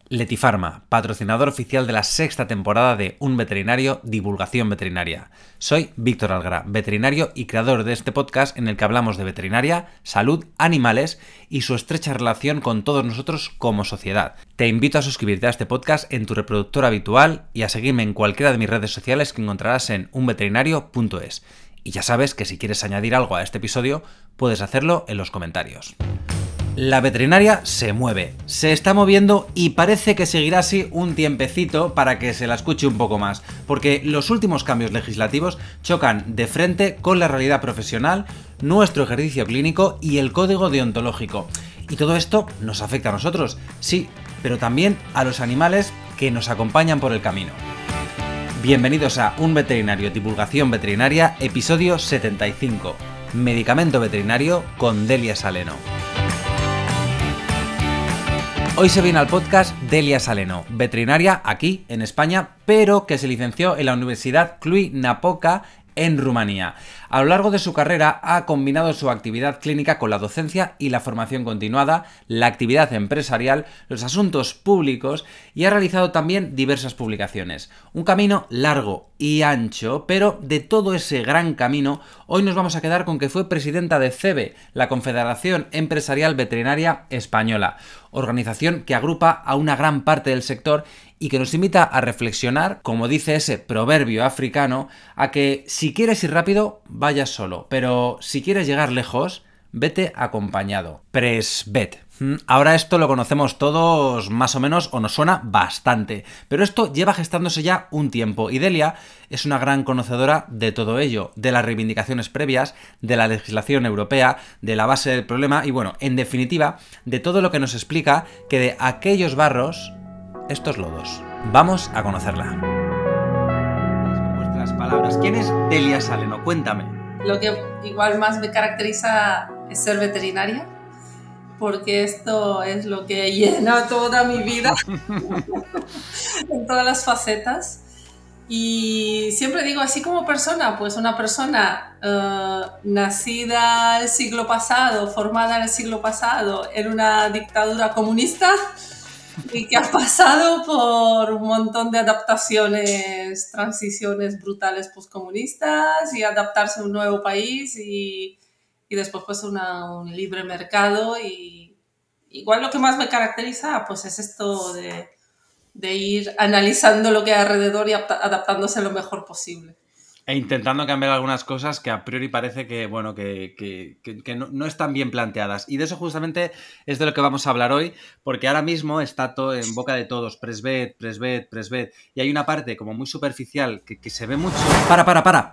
Letifarma, patrocinador oficial de la sexta temporada de Un Veterinario, Divulgación Veterinaria. Soy Víctor Algará, veterinario y creador de este podcast en el que hablamos de veterinaria, salud, animales y su estrecha relación con todos nosotros como sociedad. Te invito a suscribirte a este podcast en tu reproductor habitual y a seguirme en cualquiera de mis redes sociales que encontrarás en unveterinario.es. Y ya sabes que si quieres añadir algo a este episodio, puedes hacerlo en los comentarios. La veterinaria se mueve, se está moviendo y parece que seguirá así un tiempecito para que se la escuche un poco más, porque los últimos cambios legislativos chocan de frente con la realidad profesional, nuestro ejercicio clínico y el código deontológico. Y todo esto nos afecta a nosotros, sí, pero también a los animales que nos acompañan por el camino. Bienvenidos a Un Veterinario, Divulgación Veterinaria, episodio 75. Medicamento veterinario con Delia Saleno. Hoy se viene al podcast Delia Saleno, veterinaria aquí en España, pero que se licenció en la Universidad Cluj-Napoca en Rumanía. A lo largo de su carrera ha combinado su actividad clínica con la docencia y la formación continuada, la actividad empresarial, los asuntos públicos y ha realizado también diversas publicaciones. Un camino largo y ancho, pero de todo ese gran camino, hoy nos vamos a quedar con que fue presidenta de CEVE, la Confederación Empresarial Veterinaria Española, organización que agrupa a una gran parte del sector y que nos invita a reflexionar, como dice ese proverbio africano, a que si quieres ir rápido, vayas solo, pero si quieres llegar lejos, vete acompañado. Presvet. Ahora esto lo conocemos todos más o menos o nos suena bastante, pero esto lleva gestándose ya un tiempo y Delia es una gran conocedora de todo ello, de las reivindicaciones previas, de la legislación europea, de la base del problema y bueno, en definitiva, de todo lo que nos explica que de aquellos barros, estos lodos. Vamos a conocerla. Con vuestras palabras, ¿quién es Delia Saleno? Cuéntame. Lo que igual más me caracteriza es ser veterinaria, porque esto es lo que llena toda mi vida en todas las facetas. Y siempre digo, así como persona, pues una persona nacida el siglo pasado, formada en el siglo pasado en una dictadura comunista y que ha pasado por un montón de adaptaciones, transiciones brutales postcomunistas y adaptarse a un nuevo país y después pues un libre mercado. Y igual lo que más me caracteriza pues es esto de ir analizando lo que hay alrededor y adaptándose lo mejor posible. E intentando cambiar algunas cosas que a priori parece que, bueno, que no están bien planteadas. Y de eso justamente es de lo que vamos a hablar hoy, porque ahora mismo está todo en boca de todos, Presvet. Y hay una parte como muy superficial que se ve mucho.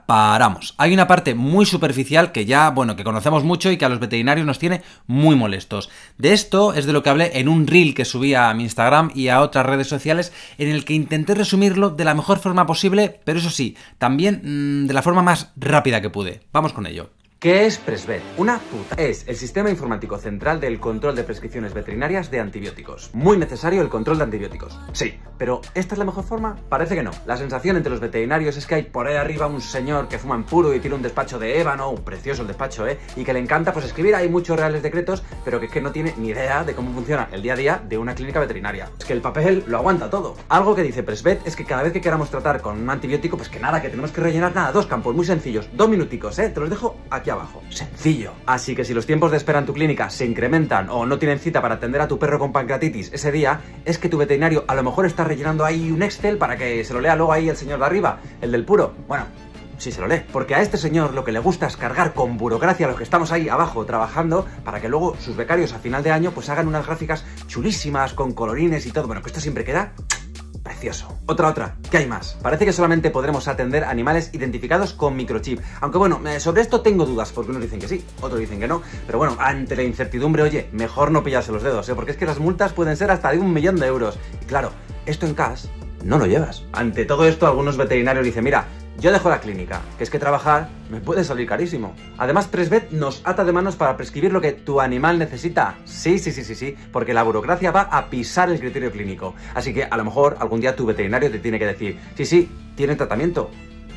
Paramos. Hay una parte muy superficial que ya, bueno, que conocemos mucho y que a los veterinarios nos tiene muy molestos. De esto es de lo que hablé en un reel que subí a mi Instagram y a otras redes sociales, en el que intenté resumirlo de la mejor forma posible, pero eso sí, también de la forma más rápida que pude. Vamos con ello. ¿Qué es Presvet? Una puta. Es el sistema informático central del control de prescripciones veterinarias de antibióticos. Muy necesario el control de antibióticos. Sí, pero ¿esta es la mejor forma? Parece que no. La sensación entre los veterinarios es que hay por ahí arriba un señor que fuma en puro y tiene un despacho de ébano, precioso el despacho, y que le encanta pues escribir ahí muchos reales decretos, pero que es que no tiene ni idea de cómo funciona el día a día de una clínica veterinaria. Es que el papel lo aguanta todo. Algo que dice Presvet es que cada vez que queramos tratar con un antibiótico, pues que nada, que tenemos que rellenar nada, 2 campos muy sencillos, 2 minuticos, te los dejo aquí abajo. Sencillo. Así que si los tiempos de espera en tu clínica se incrementan o no tienen cita para atender a tu perro con pancreatitis ese día, es que tu veterinario a lo mejor está rellenando ahí un Excel para que se lo lea luego ahí el señor de arriba, el del puro. Bueno, sí se lo lee, porque a este señor lo que le gusta es cargar con burocracia a los que estamos ahí abajo trabajando para que luego sus becarios a final de año pues hagan unas gráficas chulísimas con colorines y todo. Bueno, que esto siempre queda precioso. Otra, ¿qué hay más? Parece que solamente podremos atender animales identificados con microchip. Aunque bueno, sobre esto tengo dudas, porque unos dicen que sí, otros dicen que no. Pero bueno, ante la incertidumbre, oye, mejor no pillarse los dedos, porque es que las multas pueden ser hasta de 1 millón de euros. Y claro, esto en cash no lo llevas. Ante todo esto, algunos veterinarios dicen, mira, yo dejo la clínica, que es que trabajar me puede salir carísimo. Además, Presvet nos ata de manos para prescribir lo que tu animal necesita. Sí, porque la burocracia va a pisar el criterio clínico. Así que a lo mejor algún día tu veterinario te tiene que decir, sí, tiene tratamiento.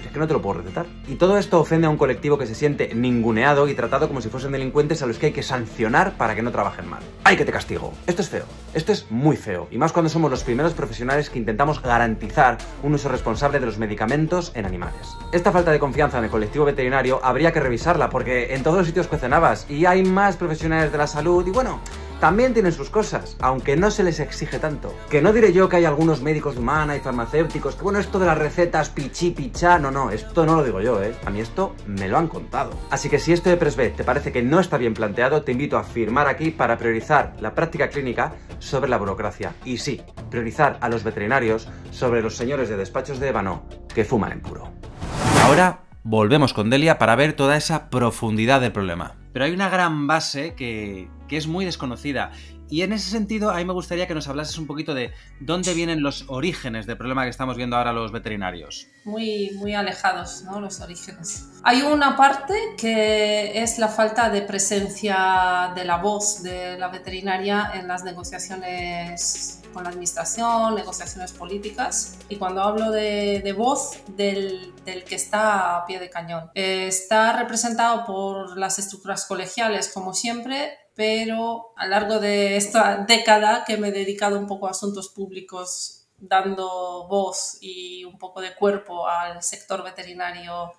Es que no te lo puedo recetar. Y todo esto ofende a un colectivo que se siente ninguneado y tratado como si fuesen delincuentes a los que hay que sancionar para que no trabajen mal. ¡Ay, que te castigo! Esto es feo. Esto es muy feo. Y más cuando somos los primeros profesionales que intentamos garantizar un uso responsable de los medicamentos en animales. Esta falta de confianza en el colectivo veterinario habría que revisarla porque en todos los sitios cuecen habas y hay más profesionales de la salud y bueno, también tienen sus cosas, aunque no se les exige tanto. Que no diré yo que hay algunos médicos de humana y farmacéuticos que bueno, esto de las recetas pichí pichá, no, esto no lo digo yo, a mí esto me lo han contado. Así que si esto de Presvet te parece que no está bien planteado, te invito a firmar aquí para priorizar la práctica clínica sobre la burocracia. Y sí, priorizar a los veterinarios sobre los señores de despachos de ébano que fuman en puro. Ahora volvemos con Delia para ver toda esa profundidad del problema. Pero hay una gran base que es muy desconocida. Y en ese sentido, a mí me gustaría que nos hablases un poquito de dónde vienen los orígenes del problema que estamos viendo ahora los veterinarios. Muy alejados, ¿no? Los orígenes. Hay una parte que es la falta de presencia de la voz de la veterinaria en las negociaciones con la administración, negociaciones políticas. Y cuando hablo de voz, del que está a pie de cañón. Está representado por las estructuras colegiales, como siempre, pero a lo largo de esta década que me he dedicado un poco a asuntos públicos, dando voz y un poco de cuerpo al sector veterinario,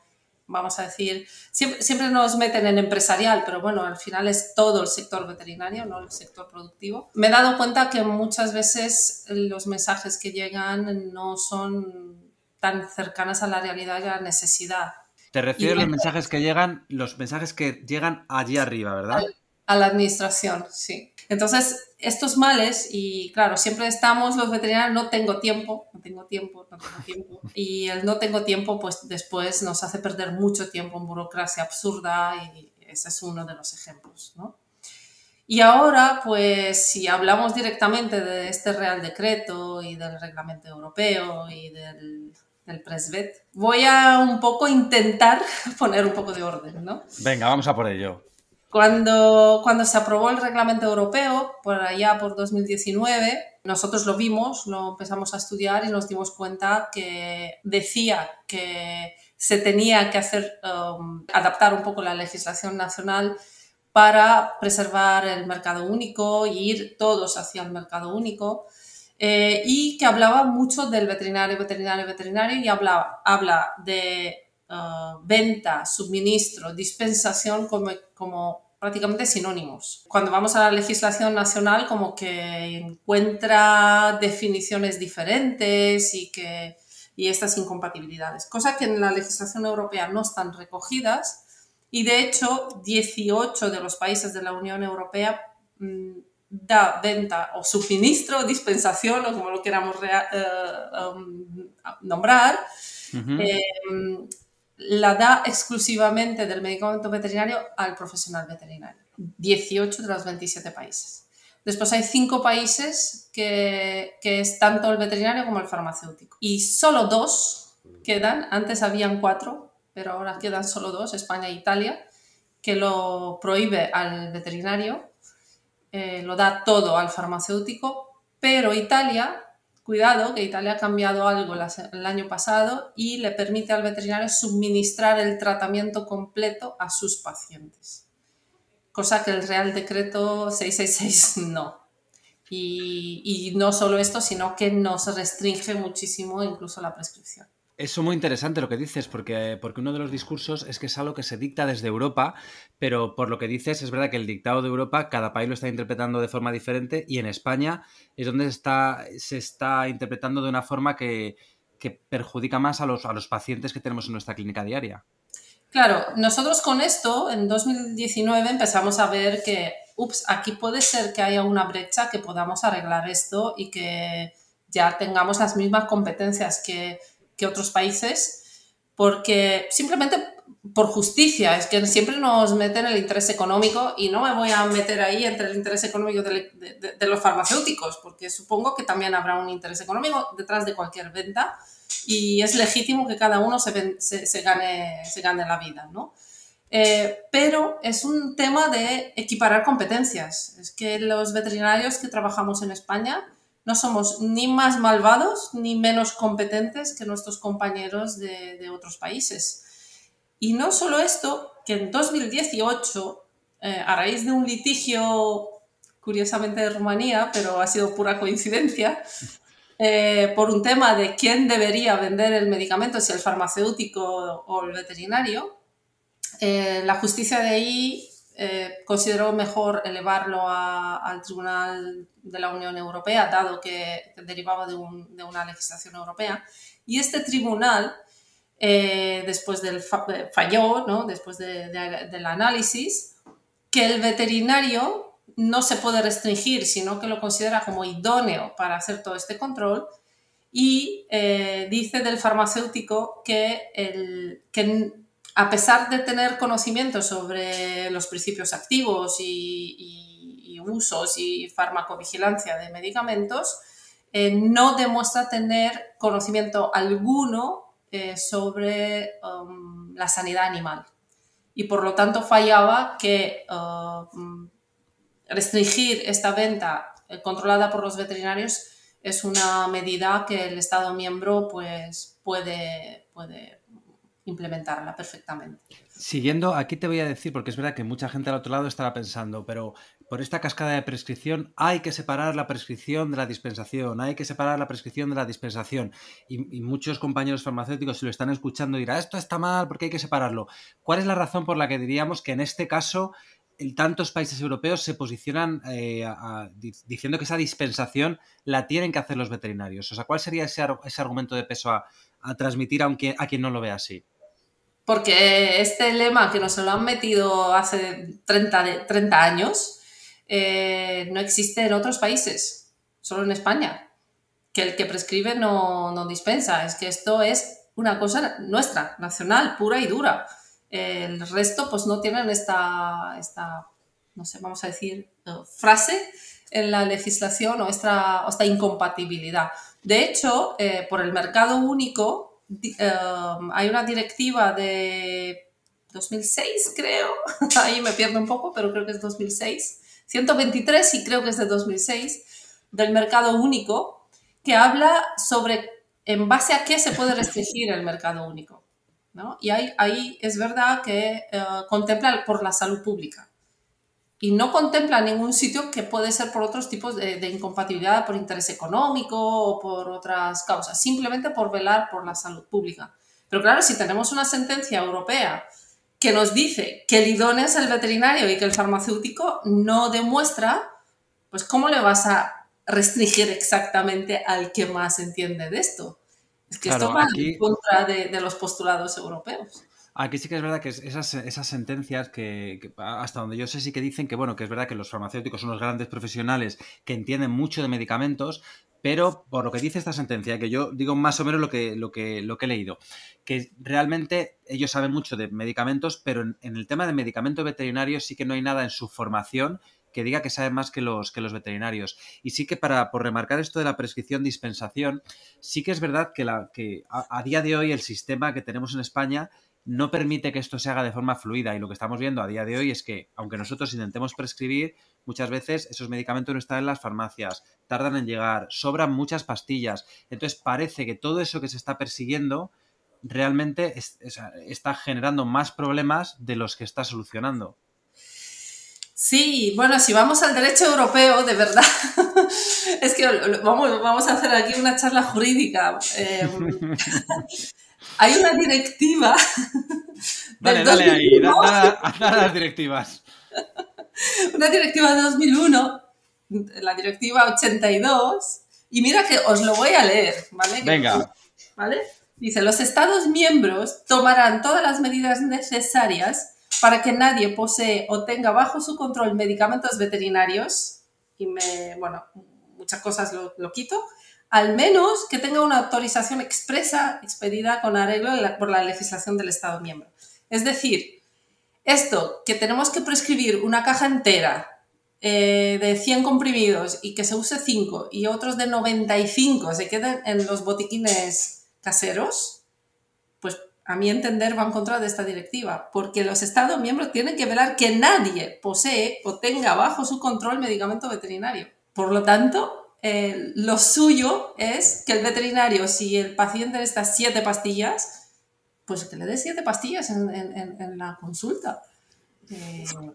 vamos a decir, siempre nos meten en empresarial, pero bueno, al final es todo el sector veterinario, no el sector productivo. Me he dado cuenta que muchas veces los mensajes que llegan no son tan cercanas a la realidad y a la necesidad. Te refieres a los mensajes que llegan allí arriba, ¿verdad? A la administración, sí. Entonces, estos males, y claro, siempre estamos los veterinarios, no tengo tiempo. Y el no tengo tiempo, pues después nos hace perder mucho tiempo en burocracia absurda y ese es uno de los ejemplos, ¿no? Y ahora, pues, si hablamos directamente de este Real Decreto y del Reglamento Europeo y del Presvet, voy a un poco intentar poner un poco de orden, ¿no? Venga, vamos a por ello. Cuando se aprobó el reglamento europeo, por allá por 2019, nosotros lo vimos, lo empezamos a estudiar y nos dimos cuenta que decía que se tenía que adaptar un poco la legislación nacional para preservar el mercado único y ir todos hacia el mercado único. Y que hablaba mucho del veterinario y habla de venta, suministro, dispensación como prácticamente sinónimos. Cuando vamos a la legislación nacional como que encuentra definiciones diferentes y estas incompatibilidades, cosa que en la legislación europea no están recogidas y de hecho 18 de los países de la Unión Europea da venta o suministro, dispensación o como lo queramos nombrar, la da exclusivamente del medicamento veterinario al profesional veterinario. 18 de los 27 países. Después hay 5 países que es tanto el veterinario como el farmacéutico. Y solo 2 quedan, antes habían 4, pero ahora quedan solo 2, España e Italia, que lo prohíbe al veterinario, lo da todo al farmacéutico, pero Italia... Cuidado, que Italia ha cambiado algo el año pasado y le permite al veterinario suministrar el tratamiento completo a sus pacientes. Cosa que el Real Decreto 666 no. Y no solo esto, sino que nos restringe muchísimo incluso la prescripción. Eso muy interesante lo que dices, porque uno de los discursos es que es algo que se dicta desde Europa, pero por lo que dices es verdad que el dictado de Europa cada país lo está interpretando de forma diferente y en España es donde se está interpretando de una forma que perjudica más a los pacientes que tenemos en nuestra clínica diaria. Claro, nosotros con esto en 2019 empezamos a ver que, aquí puede ser que haya una brecha que podamos arreglar esto y que ya tengamos las mismas competencias que otros países, porque simplemente por justicia, es que siempre nos meten el interés económico y no me voy a meter ahí entre el interés económico de los farmacéuticos, porque supongo que también habrá un interés económico detrás de cualquier venta y es legítimo que cada uno se gane la vida, ¿no? Pero es un tema de equiparar competencias. Es que los veterinarios que trabajamos en España no somos ni más malvados ni menos competentes que nuestros compañeros de otros países. Y no solo esto, que en 2018, a raíz de un litigio, curiosamente de Rumanía, pero ha sido pura coincidencia, por un tema de quién debería vender el medicamento, si el farmacéutico o el veterinario, la justicia de ahí consideró mejor elevarlo al Tribunal de la Unión Europea, dado que derivaba de una legislación europea. Y este tribunal, después falló, ¿no? Después del análisis, que el veterinario no se puede restringir, sino que lo considera como idóneo para hacer todo este control, y dice del farmacéutico que a pesar de tener conocimiento sobre los principios activos y usos y farmacovigilancia de medicamentos, no demuestra tener conocimiento alguno sobre la sanidad animal. Y por lo tanto fallaba que restringir esta venta controlada por los veterinarios es una medida que el Estado miembro pues, puede implementarla perfectamente. Siguiendo, aquí te voy a decir, porque es verdad que mucha gente al otro lado estará pensando, pero por esta cascada de prescripción hay que separar la prescripción de la dispensación, hay que separar la prescripción de la dispensación. Y muchos compañeros farmacéuticos, si lo están escuchando, dirán, esto está mal, ¿por qué hay que separarlo? ¿Cuál es la razón por la que diríamos que en este caso tantos países europeos se posicionan diciendo que esa dispensación la tienen que hacer los veterinarios? O sea, ¿cuál sería ese argumento de peso a transmitir a quien no lo ve así? Porque este lema que nos lo han metido hace 30 años no existe en otros países, solo en España. Que el que prescribe no dispensa. Es que esto es una cosa nuestra, nacional, pura y dura. El resto pues no tienen esta no sé, vamos a decir, frase en la legislación o esta incompatibilidad. De hecho, por el mercado único, hay una directiva de 2006, creo, ahí me pierdo un poco, pero creo que es 2006, 123 y creo que es de 2006, del mercado único, que habla sobre en base a qué se puede restringir el mercado único, ¿no? Y ahí es verdad que contempla por la salud pública y no contempla ningún sitio que puede ser por otros tipos de incompatibilidad, por interés económico o por otras causas, simplemente por velar por la salud pública. Pero claro, si tenemos una sentencia europea que nos dice que el idóneo es el veterinario y que el farmacéutico no demuestra, pues ¿cómo le vas a restringir exactamente al que más entiende de esto? Es que claro, esto va en contra de los postulados europeos. Aquí sí que es verdad que esas sentencias que hasta donde yo sé sí que dicen que, bueno, que es verdad que los farmacéuticos son los grandes profesionales que entienden mucho de medicamentos, pero por lo que dice esta sentencia, que yo digo más o menos lo que he leído, que realmente ellos saben mucho de medicamentos, pero en el tema de medicamento veterinario sí que no hay nada en su formación que diga que saben más que los veterinarios. Y sí que por remarcar esto de la prescripción-dispensación, sí que es verdad que a día de hoy el sistema que tenemos en España no permite que esto se haga de forma fluida, y lo que estamos viendo a día de hoy es que, aunque nosotros intentemos prescribir, muchas veces esos medicamentos no están en las farmacias, tardan en llegar, sobran muchas pastillas. Entonces parece que todo eso que se está persiguiendo realmente está generando más problemas de los que está solucionando. Sí, bueno, si vamos al derecho europeo, de verdad, es que vamos a hacer aquí una charla jurídica. Hay una directiva. Dale ahí, da las directivas. Una directiva de 2001, la directiva 82, y mira que os lo voy a leer, ¿vale? Venga. ¿Vale? Dice, los Estados miembros tomarán todas las medidas necesarias para que nadie posee o tenga bajo su control medicamentos veterinarios, y muchas cosas lo quito, al menos que tenga una autorización expresa expedida con arreglo por la legislación del Estado miembro. Es decir, esto que tenemos que prescribir una caja entera de 100 comprimidos y que se use 5 y otros de 95 se queden en los botiquines caseros, pues a mi entender va en contra de esta directiva, porque los Estados miembros tienen que velar que nadie posee o tenga bajo su control medicamento veterinario. Por lo tanto, lo suyo es que el veterinario, si el paciente necesita 7 pastillas, pues que le dé 7 pastillas en la consulta.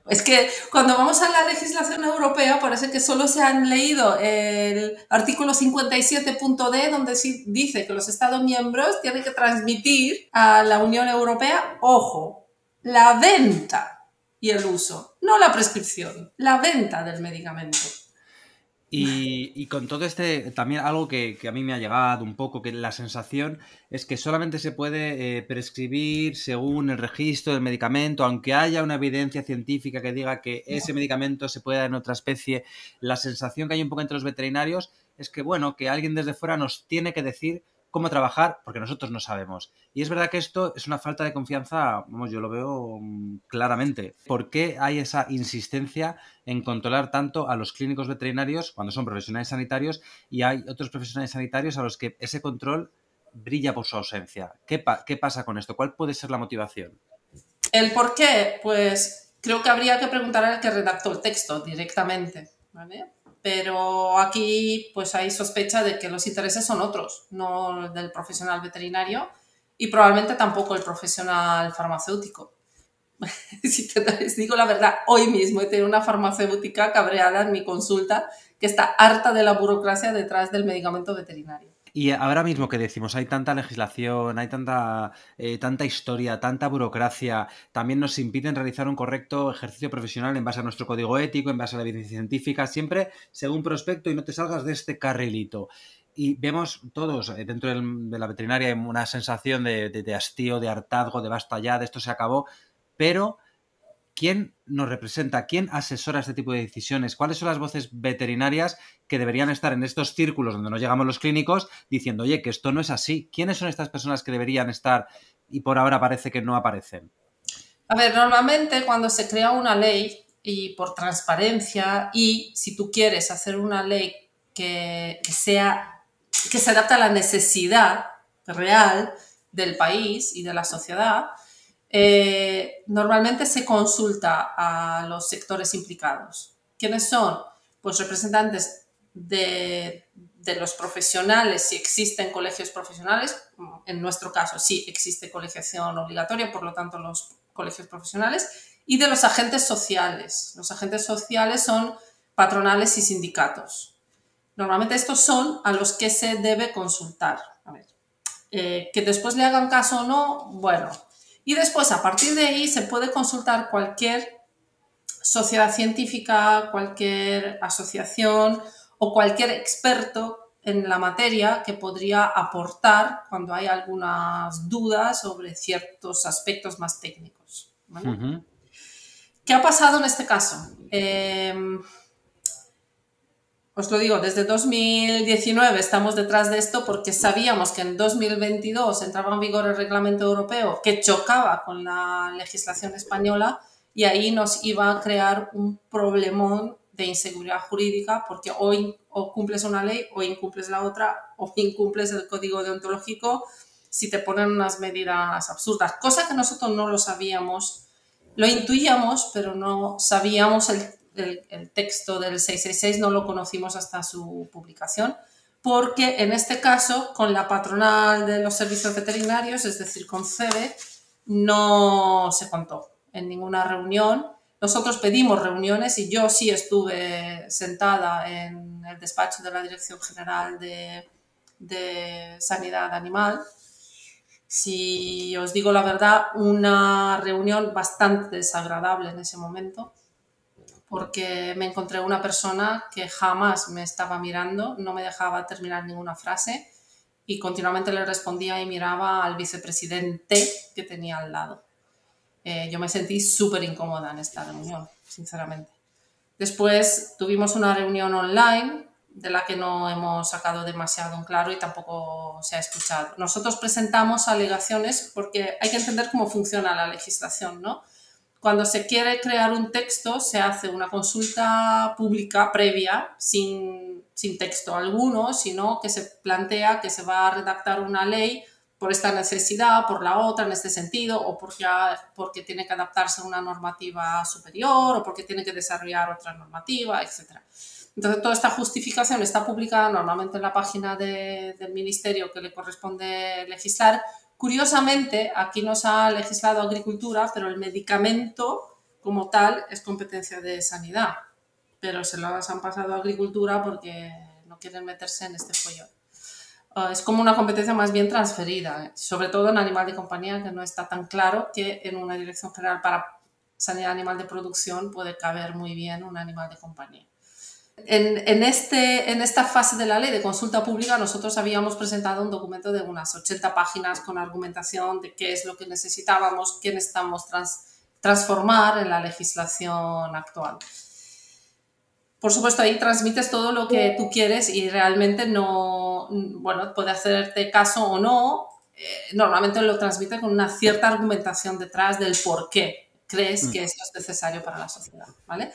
Es que cuando vamos a la legislación europea parece que solo se han leído el artículo 57.d, donde dice que los Estados miembros tienen que transmitir a la Unión Europea, ojo, la venta y el uso, no la prescripción, la venta del medicamento. Y con todo también algo que a mí me ha llegado un poco, que la sensación es que solamente se puede prescribir según el registro del medicamento, aunque haya una evidencia científica que diga que ese medicamento se puede dar en otra especie. La sensación que hay un poco entre los veterinarios es que, bueno, que alguien desde fuera nos tiene que decir cómo trabajar, porque nosotros no sabemos. Y es verdad que esto es una falta de confianza, vamos, yo lo veo claramente. ¿Por qué hay esa insistencia en controlar tanto a los clínicos veterinarios cuando son profesionales sanitarios y hay otros profesionales sanitarios a los que ese control brilla por su ausencia? ¿Qué pasa con esto? ¿Cuál puede ser la motivación? ¿El por qué? Pues creo que habría que preguntar al que redactó el texto directamente, ¿vale? Pero aquí pues hay sospecha de que los intereses son otros, no del profesional veterinario y probablemente tampoco el profesional farmacéutico. Si te digo la verdad, hoy mismo he tenido una farmacéutica cabreada en mi consulta que está harta de la burocracia detrás del medicamento veterinario. Y ahora mismo que decimos, hay tanta legislación, hay tanta historia, tanta burocracia, también nos impiden realizar un correcto ejercicio profesional en base a nuestro código ético, en base a la evidencia científica, siempre según prospecto y no te salgas de este carrilito. Y vemos todos dentro de la veterinaria una sensación de hastío, de hartazgo, de basta ya, de esto se acabó, pero ¿quién nos representa? ¿Quién asesora este tipo de decisiones? ¿Cuáles son las voces veterinarias que deberían estar en estos círculos donde nos llegamos los clínicos diciendo, oye, que esto no es así? ¿Quiénes son estas personas que deberían estar y por ahora parece que no aparecen? A ver, normalmente cuando se crea una ley y por transparencia y si tú quieres hacer una ley que se adapte a la necesidad real del país y de la sociedad, normalmente se consulta a los sectores implicados. ¿Quiénes son? Pues representantes de los profesionales, si existen colegios profesionales. En nuestro caso sí existe colegiación obligatoria, por lo tanto los colegios profesionales, y de los agentes sociales. Los agentes sociales son patronales y sindicatos. Normalmente estos son a los que se debe consultar. A ver, que después le hagan caso o no, bueno. Y después, a partir de ahí, se puede consultar cualquier sociedad científica, cualquier asociación o cualquier experto en la materia que podría aportar cuando hay algunas dudas sobre ciertos aspectos más técnicos, ¿vale? Uh-huh. ¿Qué ha pasado en este caso? Os lo digo, desde 2019 estamos detrás de esto porque sabíamos que en 2022 entraba en vigor el reglamento europeo que chocaba con la legislación española y ahí nos iba a crear un problemón de inseguridad jurídica porque hoy o cumples una ley o incumples la otra o incumples el código deontológico si te ponen unas medidas absurdas, cosa que nosotros no lo sabíamos, lo intuíamos pero no sabíamos el texto del 666, no lo conocimos hasta su publicación, porque en este caso con la patronal de los servicios veterinarios, es decir, con CEBE, no se contó en ninguna reunión. Nosotros pedimos reuniones y yo sí estuve sentada en el despacho de la Dirección General de Sanidad Animal. Si os digo la verdad, una reunión bastante desagradable en ese momento, porque me encontré una persona que jamás me estaba mirando, no me dejaba terminar ninguna frase y continuamente le respondía y miraba al vicepresidente que tenía al lado. Yo me sentí súper incómoda en esta reunión, sinceramente. Después tuvimos una reunión online de la que no hemos sacado demasiado en claro y tampoco se ha escuchado. Nosotros presentamos alegaciones porque hay que entender cómo funciona la legislación, ¿no? Cuando se quiere crear un texto, se hace una consulta pública previa, sin texto alguno, sino que se plantea que se va a redactar una ley por esta necesidad, por la otra, en este sentido, o porque tiene que adaptarse a una normativa superior, o porque tiene que desarrollar otra normativa, etc. Entonces, toda esta justificación está publicada normalmente en la página del ministerio que le corresponde legislar. Curiosamente, aquí no se ha legislado Agricultura, pero el medicamento como tal es competencia de Sanidad. Pero se las han pasado a Agricultura porque no quieren meterse en este follón. Es como una competencia más bien transferida, sobre todo en animal de compañía, que no está tan claro que en una dirección general para sanidad animal de producción puede caber muy bien un animal de compañía. En esta fase de la ley de consulta pública nosotros habíamos presentado un documento de unas 80 páginas con argumentación de qué es lo que necesitábamos, qué necesitamos transformar en la legislación actual. Por supuesto, ahí transmites todo lo que tú quieres y realmente no, bueno, puede hacerte caso o no. Normalmente lo transmite con una cierta argumentación detrás del por qué crees que esto es necesario para la sociedad, ¿vale?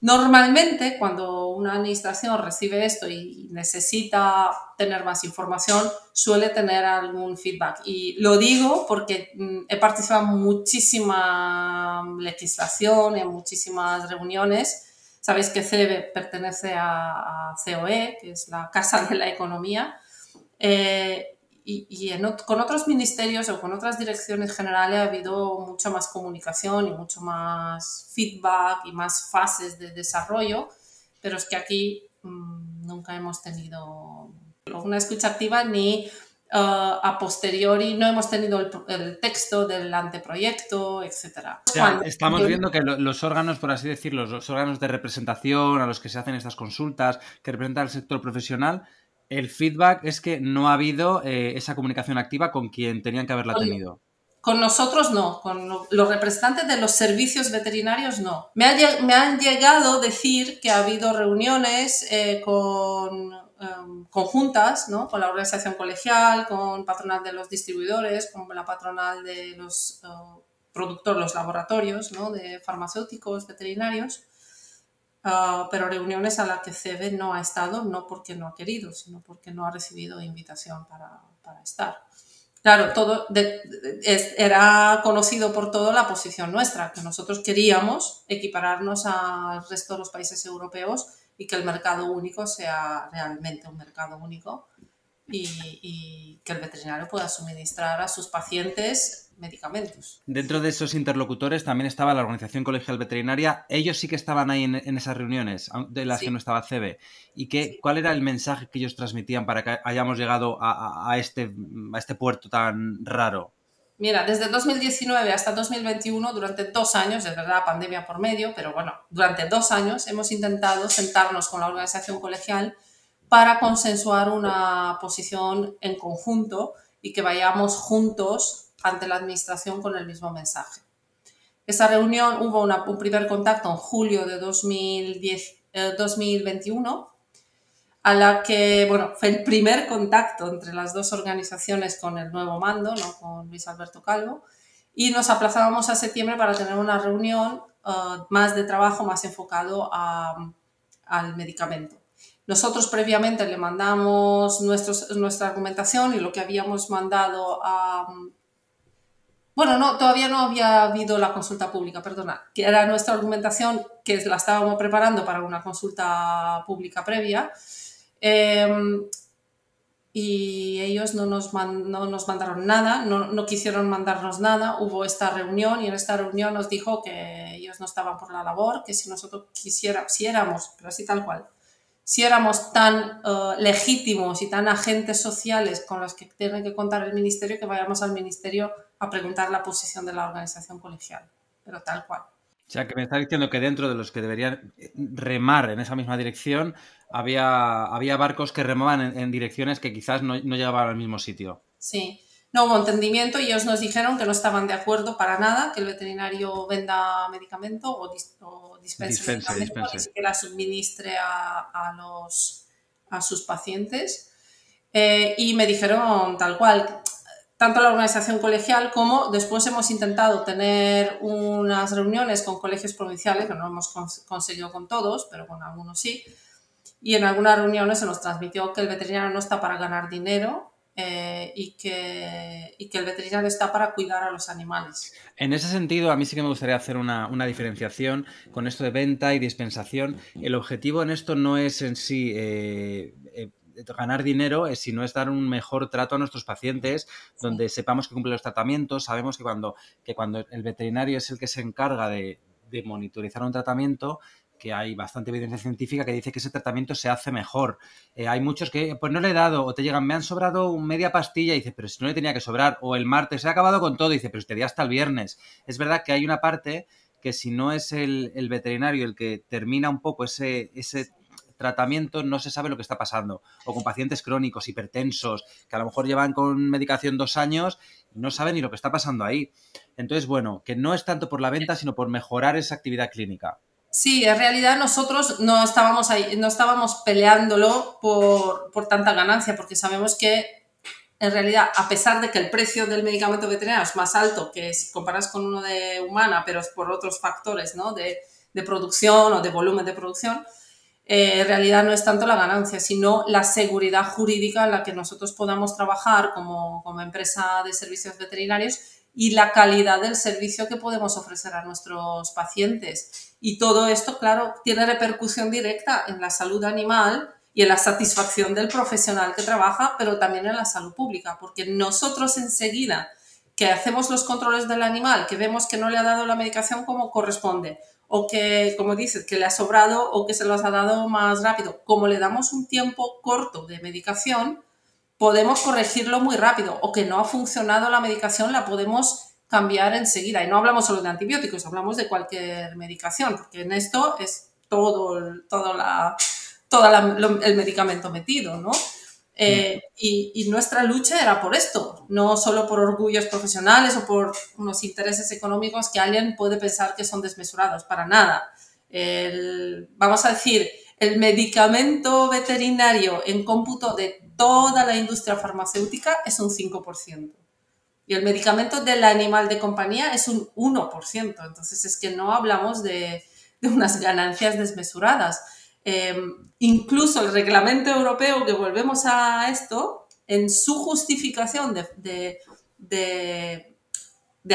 Normalmente, cuando una administración recibe esto y necesita tener más información, suele tener algún feedback. Y lo digo porque he participado en muchísima legislación, en muchísimas reuniones. Sabéis que CEBE pertenece a COE, que es la Casa de la Economía, con otros ministerios o con otras direcciones generales ha habido mucha más comunicación y mucho más feedback y más fases de desarrollo, pero es que aquí nunca hemos tenido una escucha activa ni a posteriori no hemos tenido el texto del anteproyecto, etc. Estamos viendo que los órganos, por así decirlo, los órganos de representación a los que se hacen estas consultas, que representan al sector profesional, el feedback es que no ha habido esa comunicación activa con quien tenían que haberla tenido. Con nosotros no, con los representantes de los servicios veterinarios no. Me han llegado a decir que ha habido reuniones conjuntas, ¿no? Con la organización colegial, con patronal de los distribuidores, con la patronal de los productores, los laboratorios, ¿no? De farmacéuticos, veterinarios, pero reuniones a las que CEBE no ha estado, no porque no ha querido, sino porque no ha recibido invitación para estar. Claro, era conocido por todo la posición nuestra, que nosotros queríamos equipararnos al resto de los países europeos y que el mercado único sea realmente un mercado único y que el veterinario pueda suministrar a sus pacientes medicamentos. Dentro de esos interlocutores también estaba la Organización Colegial Veterinaria. Ellos sí que estaban ahí en esas reuniones de las que no estaba CEBE. ¿Y cuál era el mensaje que ellos transmitían para que hayamos llegado a este puerto tan raro? Mira, desde 2019 hasta 2021, durante 2 años, es verdad, pandemia por medio, pero bueno, durante 2 años hemos intentado sentarnos con la organización colegial para consensuar una posición en conjunto y que vayamos juntos ante la administración con el mismo mensaje. Esa reunión hubo un primer contacto en julio de 2021, a la que, bueno, fue el primer contacto entre las dos organizaciones con el nuevo mando, ¿no? Con Luis Alberto Calvo, y nos aplazábamos a septiembre para tener una reunión más de trabajo, más enfocado al medicamento. Nosotros previamente le mandamos nuestra argumentación y lo que habíamos mandado todavía no había habido la consulta pública, perdona, que era nuestra argumentación que la estábamos preparando para una consulta pública previa. Y ellos no nos mandaron nada, no quisieron mandarnos nada. Hubo esta reunión y en esta reunión nos dijo que ellos no estaban por la labor, que si nosotros éramos, pero así tal cual, si éramos tan legítimos y tan agentes sociales con los que tiene que contar el ministerio, que vayamos al ministerio a preguntar la posición de la organización colegial, pero tal cual. O sea, que me está diciendo que dentro de los que deberían remar en esa misma dirección había barcos que remaban en direcciones que quizás no llegaban al mismo sitio. Sí, no hubo entendimiento y ellos nos dijeron que no estaban de acuerdo para nada que el veterinario venda medicamento o dispense medicamento, ni siquiera suministre a sus pacientes. Y me dijeron tal cual, tanto la organización colegial como después hemos intentado tener unas reuniones con colegios provinciales, que no hemos conseguido con todos, pero con algunos sí. Y en algunas reuniones se nos transmitió que el veterinario no está para ganar dinero y que el veterinario está para cuidar a los animales. En ese sentido, a mí sí que me gustaría hacer una diferenciación con esto de venta y dispensación. El objetivo en esto no es en sí ganar dinero, sino es dar un mejor trato a nuestros pacientes, donde sepamos que cumplen los tratamientos, sabemos que cuando el veterinario es el que se encarga de monitorizar un tratamiento, que hay bastante evidencia científica que dice que ese tratamiento se hace mejor. Hay muchos que, pues no le he dado, o te llegan, me han sobrado media pastilla, y dice, pero si no le tenía que sobrar, o el martes se ha acabado con todo, y dice, pero te di hasta el viernes. Es verdad que hay una parte que si no es el veterinario el que termina un poco ese tratamiento, no se sabe lo que está pasando. O con pacientes crónicos, hipertensos, que a lo mejor llevan con medicación 2 años y no saben ni lo que está pasando ahí. Entonces, bueno, que no es tanto por la venta, sino por mejorar esa actividad clínica. Sí, en realidad nosotros no estábamos ahí, no estábamos peleándolo por tanta ganancia, porque sabemos que en realidad, a pesar de que el precio del medicamento veterinario es más alto que si comparas con uno de humana, pero es por otros factores, ¿no? de producción o de volumen de producción, en realidad no es tanto la ganancia, sino la seguridad jurídica en la que nosotros podamos trabajar como empresa de servicios veterinarios y la calidad del servicio que podemos ofrecer a nuestros pacientes. Y todo esto, claro, tiene repercusión directa en la salud animal y en la satisfacción del profesional que trabaja, pero también en la salud pública, porque nosotros enseguida que hacemos los controles del animal, que vemos que no le ha dado la medicación como corresponde, o que, como dices, que le ha sobrado o que se los ha dado más rápido, como le damos un tiempo corto de medicación, podemos corregirlo muy rápido, o que no ha funcionado la medicación, la podemos cambiar enseguida. Y no hablamos solo de antibióticos, hablamos de cualquier medicación, porque en esto es todo el medicamento metido, ¿no? Y nuestra lucha era por esto, no solo por orgullos profesionales o por unos intereses económicos que alguien puede pensar que son desmesurados, para nada. Vamos a decir, el medicamento veterinario en cómputo de toda la industria farmacéutica es un 5%. Y el medicamento del animal de compañía es un 1%. Entonces es que no hablamos de unas ganancias desmesuradas. Incluso el reglamento europeo, que volvemos a esto, en su justificación de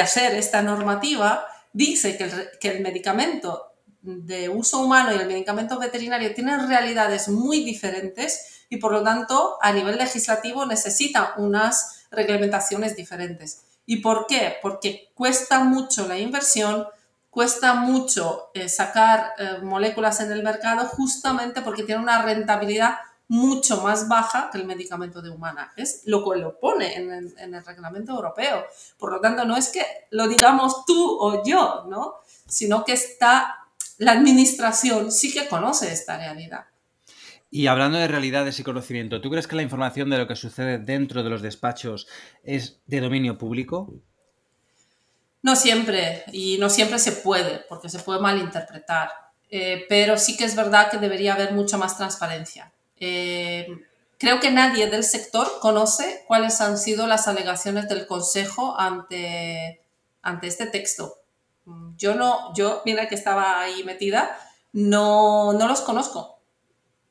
hacer esta normativa, dice que el medicamento de uso humano y el medicamento veterinario tienen realidades muy diferentes y por lo tanto a nivel legislativo necesita unas reglamentaciones diferentes. ¿Y por qué? Porque cuesta mucho la inversión, cuesta mucho sacar moléculas en el mercado justamente porque tiene una rentabilidad mucho más baja que el medicamento de humana. Es lo que lo pone en el reglamento europeo. Por lo tanto, no es que lo digamos tú o yo, ¿no? Sino que la administración sí que conoce esta realidad. Y hablando de realidades y conocimiento, ¿tú crees que la información de lo que sucede dentro de los despachos es de dominio público? No siempre, y no siempre se puede, porque se puede malinterpretar, pero sí que es verdad que debería haber mucha más transparencia. Creo que nadie del sector conoce cuáles han sido las alegaciones del Consejo ante este texto. Yo, mira que estaba ahí metida, no los conozco.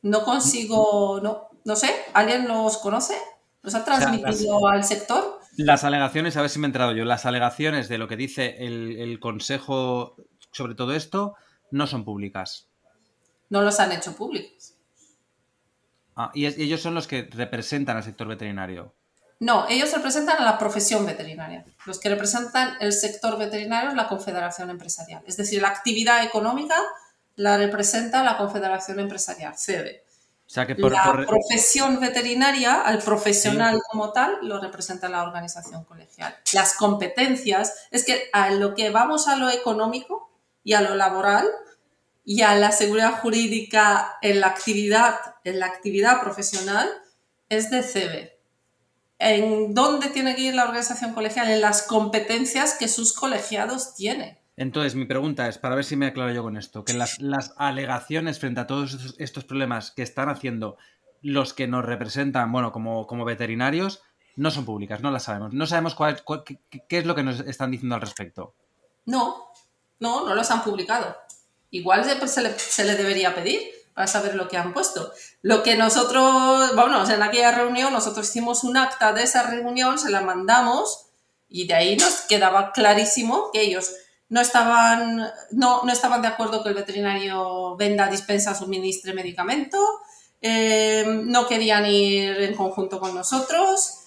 No consigo, no sé, ¿alguien los conoce? ¿Los ha transmitido al sector? Las alegaciones, a ver si me he enterado yo, las alegaciones de lo que dice el Consejo sobre todo esto no son públicas. No los han hecho públicos. Y ellos son los que representan al sector veterinario. No, ellos representan a la profesión veterinaria. Los que representan el sector veterinario es la Confederación Empresarial. Es decir, la actividad económica la representa la Confederación Empresarial, CEBE. O sea que la profesión veterinaria, al profesional como tal, lo representa la organización colegial. Las competencias, es que a lo que vamos a lo económico y a lo laboral y a la seguridad jurídica en la actividad profesional es de CEBE. ¿En dónde tiene que ir la organización colegial? En las competencias que sus colegiados tienen. Entonces, mi pregunta es, para ver si me aclaro yo con esto, que las alegaciones frente a todos estos problemas que están haciendo los que nos representan, bueno, como veterinarios, no son públicas, no las sabemos. No sabemos qué es lo que nos están diciendo al respecto. No los han publicado. Igual se le debería pedir, para saber lo que han puesto. Lo que nosotros, bueno, en aquella reunión, nosotros hicimos un acta de esa reunión, se la mandamos y de ahí nos quedaba clarísimo que ellos no estaban de acuerdo que el veterinario venda, dispensa, suministre medicamento, no querían ir en conjunto con nosotros,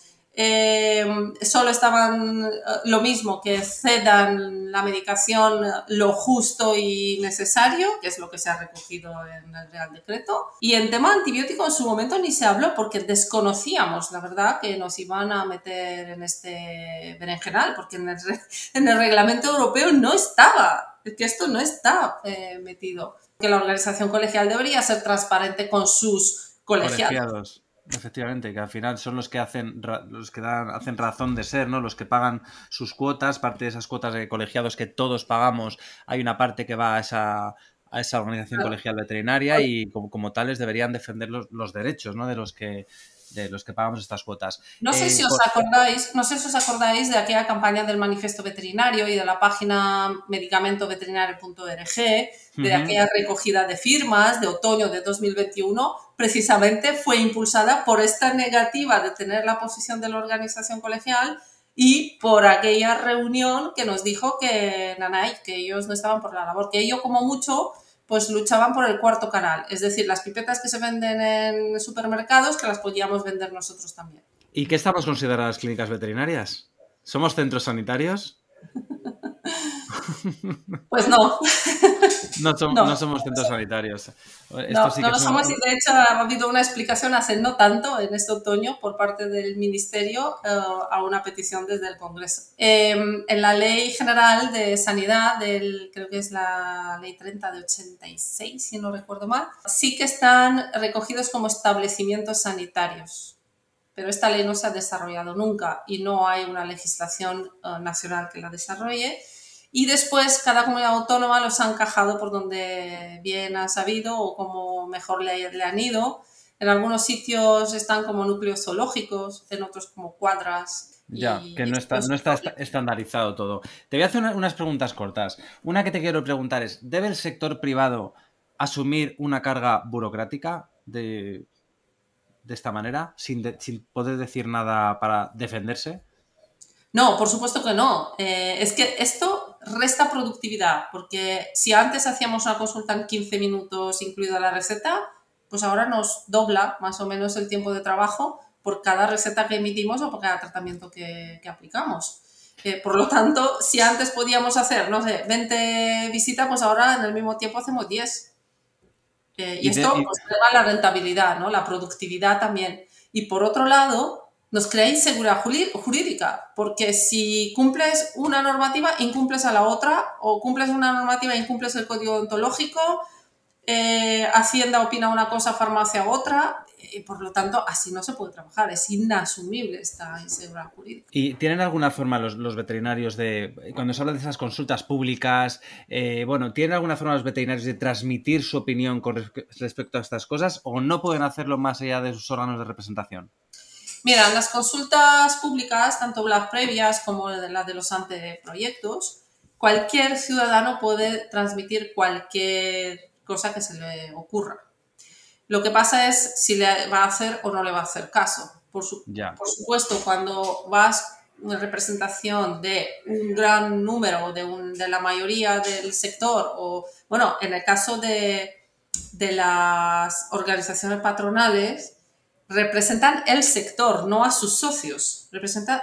solo estaban lo mismo, que cedan la medicación lo justo y necesario, que es lo que se ha recogido en el Real Decreto. Y en tema antibiótico en su momento ni se habló porque desconocíamos, la verdad, que nos iban a meter en este berenjenal, porque en el reglamento europeo no estaba, es que esto no está metido. Que la organización colegial debería ser transparente con sus colegiados. Efectivamente, que al final son los que hacen razón de ser, ¿no? Los que pagan sus cuotas, parte de esas cuotas de colegiados que todos pagamos, hay una parte que va a esa organización colegial veterinaria y como tales deberían defender los derechos, ¿no? de los que pagamos estas cuotas. No sé si os acordáis de aquella campaña del manifiesto veterinario y de la página medicamentoveterinario.org, de aquella recogida de firmas de otoño de 2021, precisamente fue impulsada por esta negativa de tener la posición de la organización colegial y por aquella reunión que nos dijo que ellos no estaban por la labor, que ellos como mucho pues luchaban por el cuarto canal, es decir, las pipetas que se venden en supermercados que las podíamos vender nosotros también. ¿Y qué estamos consideradas clínicas veterinarias? ¿Somos centros sanitarios? Pues no. No somos centros sanitarios. No lo somos y de hecho ha habido una explicación hace no tanto, en este otoño, por parte del Ministerio a una petición desde el Congreso. En la Ley General de Sanidad, creo que es la Ley 30 de 86, si no recuerdo mal, sí que están recogidos como establecimientos sanitarios. Pero esta ley no se ha desarrollado nunca y no hay una legislación nacional que la desarrolle. Y después cada comunidad autónoma los ha encajado por donde bien ha sabido o como mejor le han ido. En algunos sitios están como núcleos zoológicos, en otros como cuadras. Ya, que no está estandarizado todo. Te voy a hacer unas preguntas cortas. Una que te quiero preguntar es, ¿debe el sector privado asumir una carga burocrática de esta manera, sin poder decir nada para defenderse? No, por supuesto que no. Es que esto resta productividad, porque si antes hacíamos una consulta en 15 minutos incluida la receta, pues ahora nos dobla más o menos el tiempo de trabajo por cada receta que emitimos o por cada tratamiento que aplicamos. Por lo tanto, si antes podíamos hacer, no sé, 20 visitas, pues ahora en el mismo tiempo hacemos 10. Y esto pues eleva la rentabilidad, ¿no? La productividad también. Y por otro lado, nos crea inseguridad jurídica, porque si cumples una normativa, incumples a la otra, o cumples una normativa e incumples el código ontológico, Hacienda opina una cosa, farmacia otra, y por lo tanto así no se puede trabajar, es inasumible esta inseguridad jurídica. ¿Y tienen alguna forma los veterinarios cuando se habla de esas consultas públicas, tienen alguna forma los veterinarios de transmitir su opinión con respecto a estas cosas o no pueden hacerlo más allá de sus órganos de representación? Mira, en las consultas públicas, tanto las previas como las de los anteproyectos, cualquier ciudadano puede transmitir cualquier cosa que se le ocurra. Lo que pasa es si le va a hacer o no le va a hacer caso. Por supuesto, cuando vas en representación de un gran número, de la mayoría del sector, o bueno, en el caso de las organizaciones patronales, representan el sector, no a sus socios.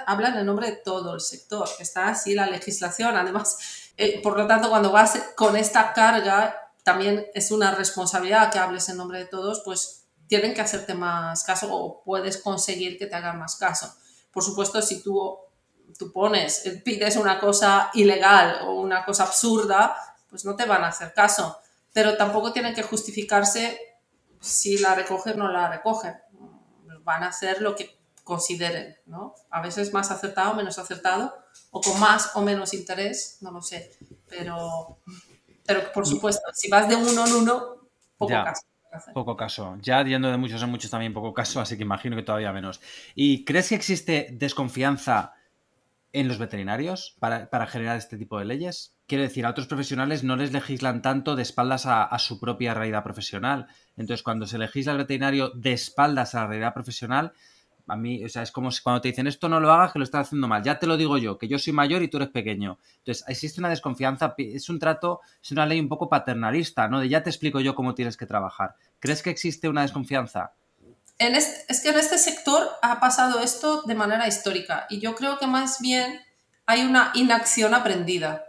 Hablan en nombre de todo el sector. Está así la legislación. Además, por lo tanto, cuando vas con esta carga, también es una responsabilidad que hables en nombre de todos, pues tienen que hacerte más caso o puedes conseguir que te hagan más caso. Por supuesto, si tú pides una cosa ilegal o una cosa absurda, pues no te van a hacer caso. Pero tampoco tienen que justificarse si la recogen o no la recogen. Van a hacer lo que consideren, ¿no? A veces más acertado o menos acertado, o con más o menos interés, no lo sé. Pero por supuesto, si vas de uno en uno, caso. Poco caso. Ya yendo de muchos en muchos también poco caso, así que imagino que todavía menos. ¿Y crees que existe desconfianza en los veterinarios para generar este tipo de leyes? quiero decir, a otros profesionales no les legislan tanto de espaldas a su propia realidad profesional. Entonces, cuando se legisla al veterinario de espaldas a la realidad profesional, a mí, o sea, es como si cuando te dicen esto no lo hagas, que lo estás haciendo mal. Ya te lo digo yo, que yo soy mayor y tú eres pequeño. Entonces, existe una desconfianza, es un trato, es una ley un poco paternalista, ¿no? De ya te explico yo cómo tienes que trabajar. ¿Crees que existe una desconfianza? Es que en este sector ha pasado esto de manera histórica y yo creo que más bien hay una inacción aprendida.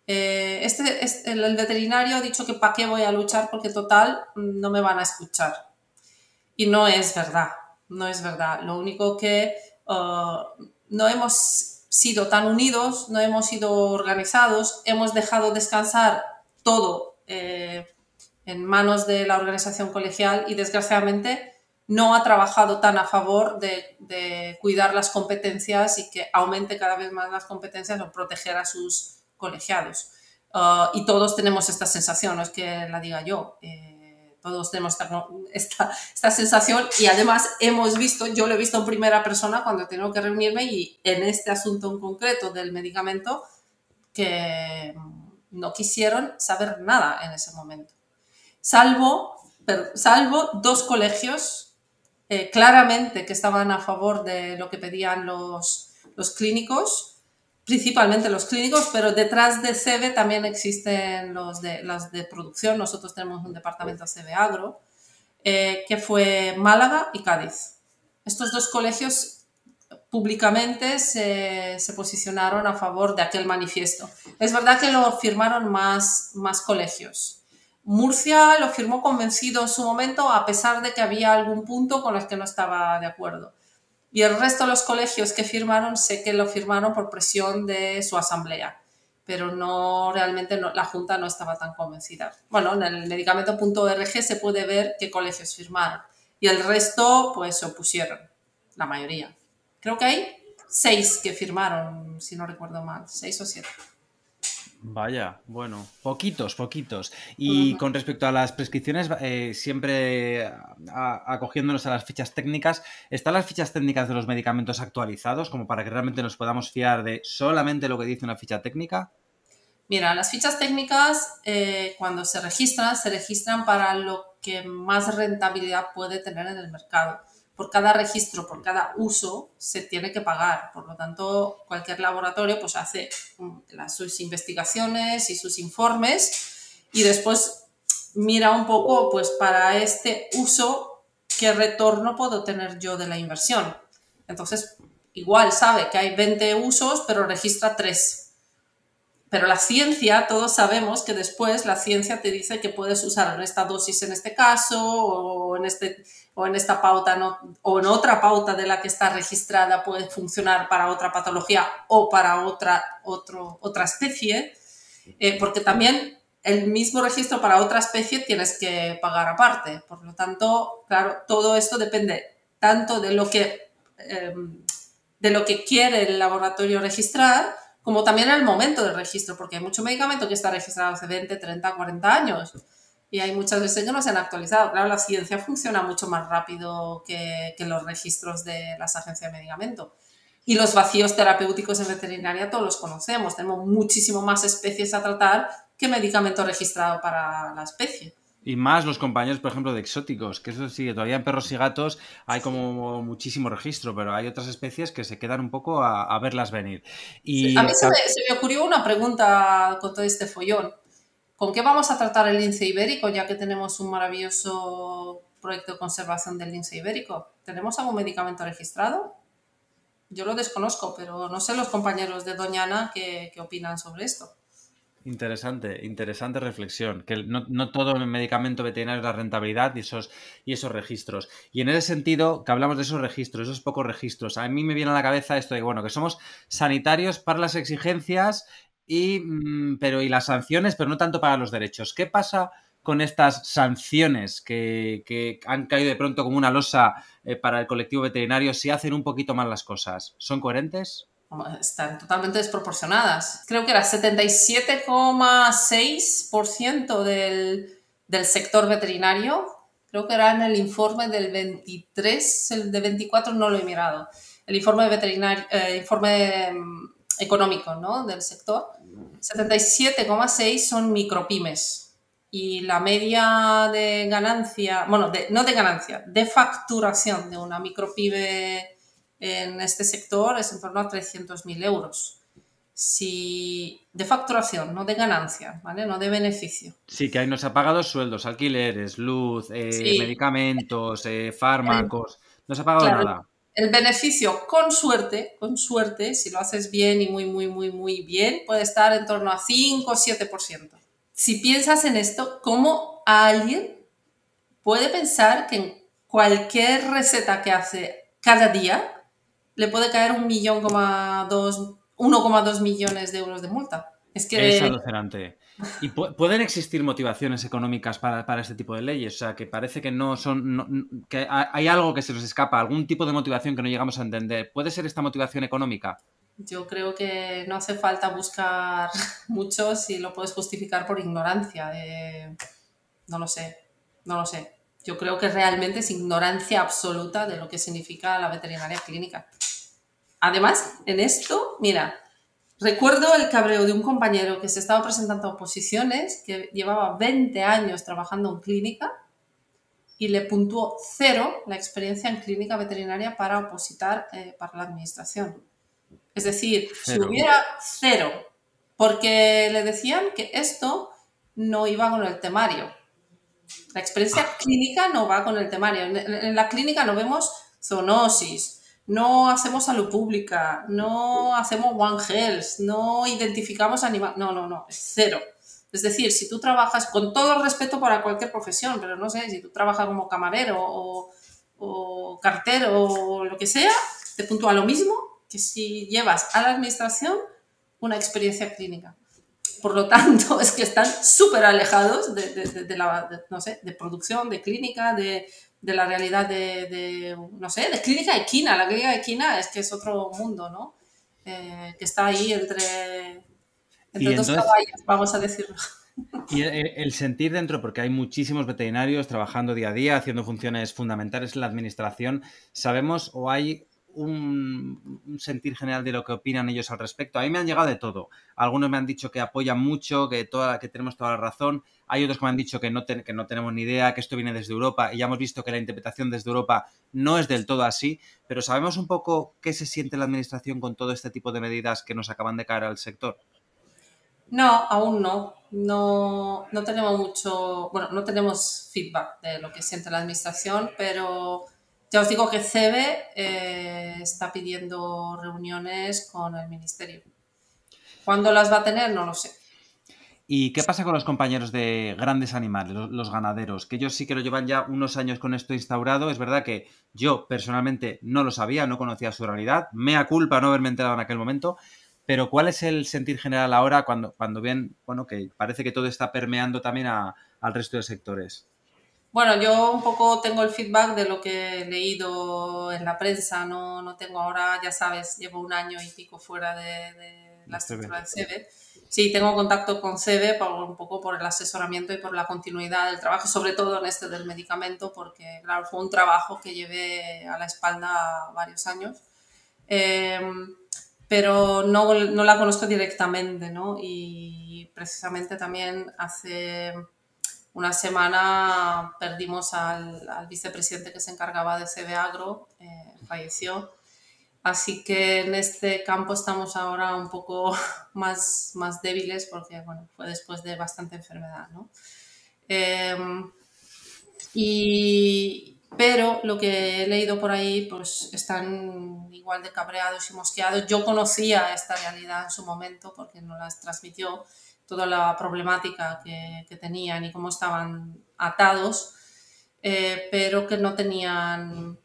El veterinario ha dicho que para qué voy a luchar porque total no me van a escuchar. Y no es verdad, no es verdad. Lo único que no hemos sido tan unidos, no hemos sido organizados, hemos dejado descansar todo en manos de la organización colegial y desgraciadamente no ha trabajado tan a favor de cuidar las competencias y que aumente cada vez más las competencias o proteger a sus colegiados. Y todos tenemos esta sensación, no es que la diga yo, todos tenemos esta sensación y además yo lo he visto en primera persona cuando he tenido que reunirme y en este asunto en concreto del medicamento que no quisieron saber nada en ese momento. Salvo 2 colegios claramente que estaban a favor de lo que pedían los clínicos, principalmente los clínicos, pero detrás de CEBE también existen los de producción. Nosotros tenemos un departamento CEBE Agro, que fue Málaga y Cádiz. Estos 2 colegios públicamente se posicionaron a favor de aquel manifiesto. Es verdad que lo firmaron más colegios. Murcia lo firmó convencido en su momento, a pesar de que había algún punto con los que no estaba de acuerdo. Y el resto de los colegios que firmaron, sé que lo firmaron por presión de su asamblea, pero realmente la Junta no estaba tan convencida. Bueno, en el medicamento.org se puede ver qué colegios firmaron y el resto pues se opusieron, la mayoría. Creo que hay 6 que firmaron, si no recuerdo mal, 6 o 7. Vaya, bueno, poquitos. Y con respecto a las prescripciones, siempre acogiéndonos a las fichas técnicas, ¿están las fichas técnicas de los medicamentos actualizados como para que realmente nos podamos fiar de solamente lo que dice una ficha técnica? Mira, las fichas técnicas cuando se registran para lo que más rentabilidad puede tener en el mercado. Por cada registro, por cada uso, se tiene que pagar. Por lo tanto, cualquier laboratorio pues hace sus investigaciones y sus informes y después mira un poco, pues para este uso, qué retorno puedo tener yo de la inversión. Entonces, igual sabe que hay 20 usos, pero registra 3. Pero la ciencia, todos sabemos que después la ciencia te dice que puedes usar en esta dosis en este caso o en esta pauta o en otra pauta de la que está registrada puede funcionar para otra patología o para otra especie, porque también el mismo registro para otra especie tienes que pagar aparte. Por lo tanto, claro, todo esto depende tanto de lo que quiere el laboratorio registrar, como también en el momento del registro, porque hay mucho medicamento que está registrado hace 20, 30, 40 años y hay muchas veces que no se han actualizado. Claro, la ciencia funciona mucho más rápido que los registros de las agencias de medicamento. Y los vacíos terapéuticos en veterinaria todos los conocemos. Tenemos muchísimo más especies a tratar que medicamento registrado para la especie. Y más los compañeros, por ejemplo, de exóticos, que eso sí, todavía en perros y gatos hay como muchísimo registro, pero hay otras especies que se quedan un poco a verlas venir. Y a mí se me ocurrió una pregunta con todo este follón. ¿Con qué vamos a tratar el lince ibérico, ya que tenemos un maravilloso proyecto de conservación del lince ibérico? ¿Tenemos algún medicamento registrado? Yo lo desconozco, pero no sé los compañeros de Doñana qué opinan sobre esto. Interesante reflexión, que no todo el medicamento veterinario es la rentabilidad y esos registros. Y en ese sentido, que hablamos de esos registros, esos pocos registros, a mí me viene a la cabeza esto de que somos sanitarios para las exigencias y las sanciones, pero no tanto para los derechos. ¿Qué pasa con estas sanciones que han caído de pronto como una losa para el colectivo veterinario si hacen un poquito mal las cosas? ¿Son coherentes? Están totalmente desproporcionadas. Creo que era 77,6% del sector veterinario. Creo que era en el informe del 23, el de 24 no lo he mirado. El informe económico, ¿no?, del sector, 77,6 son micropymes. Y la media de ganancia, bueno, no de ganancia, de facturación de una micropyme en este sector es en torno a 300.000 euros. De facturación, no de ganancia, ¿vale? No de beneficio. Sí, que ahí nos ha pagado sueldos, alquileres, luz, Sí, medicamentos, fármacos. No se ha pagado claro, nada. el beneficio con suerte, si lo haces bien y muy, muy, muy, muy bien, puede estar en torno a 5 o 7%. Si piensas en esto, ¿cómo alguien puede pensar que en cualquier receta que hace cada día le puede caer 1,2 millones de euros de multa? Es Es que alucinante. ¿Y pueden existir motivaciones económicas para este tipo de leyes? O sea, que parece que no son. Que hay algo que se nos escapa, algún tipo de motivación que no llegamos a entender. ¿Puede ser esta motivación económica? yo creo que no hace falta buscar mucho si lo puedes justificar por ignorancia. No lo sé, no lo sé. Yo creo que realmente es ignorancia absoluta de lo que significa la veterinaria clínica. Además, en esto, mira, recuerdo el cabreo de un compañero que se estaba presentando a oposiciones, que llevaba 20 años trabajando en clínica y le puntuó 0 la experiencia en clínica veterinaria para opositar para la administración. Es decir, si Cero. hubiera 0, porque le decían que esto no iba con el temario. La experiencia clínica no va con el temario. En la clínica no vemos zoonosis, no hacemos salud pública, no hacemos One Health, no identificamos animales. No, es 0. Es decir, si tú trabajas, con todo el respeto para cualquier profesión, pero no sé, si tú trabajas como camarero o cartero o lo que sea, te puntúa lo mismo que si llevas a la administración una experiencia clínica. Por lo tanto, es que están súper alejados no sé, de producción, de clínica, de la realidad no sé, de clínica equina. La clínica equina es que es otro mundo, ¿no? Que está ahí Y entre dos entonces, caballos, vamos a decirlo. y el sentir dentro, porque hay muchísimos veterinarios trabajando día a día, haciendo funciones fundamentales en la administración, ¿sabemos o hay un sentir general de lo que opinan ellos al respecto? A mí me han llegado de todo. Algunos me han dicho que apoyan mucho, que tenemos toda la razón. Hay otros que me han dicho que no tenemos ni idea, que esto viene desde Europa, y ya hemos visto que la interpretación desde Europa no es del todo así, pero ¿sabemos un poco qué se siente la administración con todo este tipo de medidas que nos acaban de caer al sector? No, aún no. No tenemos mucho, bueno, no tenemos feedback de lo que siente la administración, pero ya os digo que CEBE está pidiendo reuniones con el ministerio. ¿Cuándo las va a tener? No lo sé. ¿Y qué pasa con los compañeros de grandes animales, los ganaderos? Que ellos sí que lo llevan ya unos años con esto instaurado. Es verdad que yo personalmente no lo sabía, no conocía su realidad. Mea culpa no haberme enterado en aquel momento. Pero ¿cuál es el sentir general ahora cuando ven, bueno, que parece que todo está permeando también al resto de sectores? Bueno, yo un poco tengo el feedback de lo que he leído en la prensa. No tengo ahora, ya sabes, llevo un año y pico fuera de la estructura de CEBE. Sí, tengo contacto con CEBE un poco por el asesoramiento y por la continuidad del trabajo, sobre todo en este del medicamento, porque claro, fue un trabajo que llevé a la espalda varios años. Eh, pero no la conozco directamente, ¿no? Y precisamente también hace una semana perdimos al vicepresidente que se encargaba de CB Agro, falleció. Así que en este campo estamos ahora un poco más débiles porque bueno, fue después de bastante enfermedad, ¿no? Pero lo que he leído por ahí, pues están igual de cabreados y mosqueados. Yo conocía esta realidad en su momento porque nos las transmitió toda la problemática que tenían y cómo estaban atados, pero que no tenían...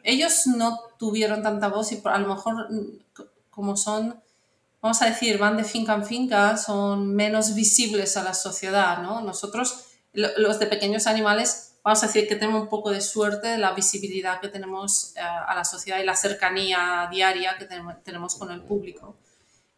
Ellos no tuvieron tanta voz y a lo mejor como son, vamos a decir, van de finca en finca, son menos visibles a la sociedad, ¿no? Nosotros, los de pequeños animales, vamos a decir que tenemos un poco de suerte de la visibilidad que tenemos a la sociedad y la cercanía diaria que tenemos con el público.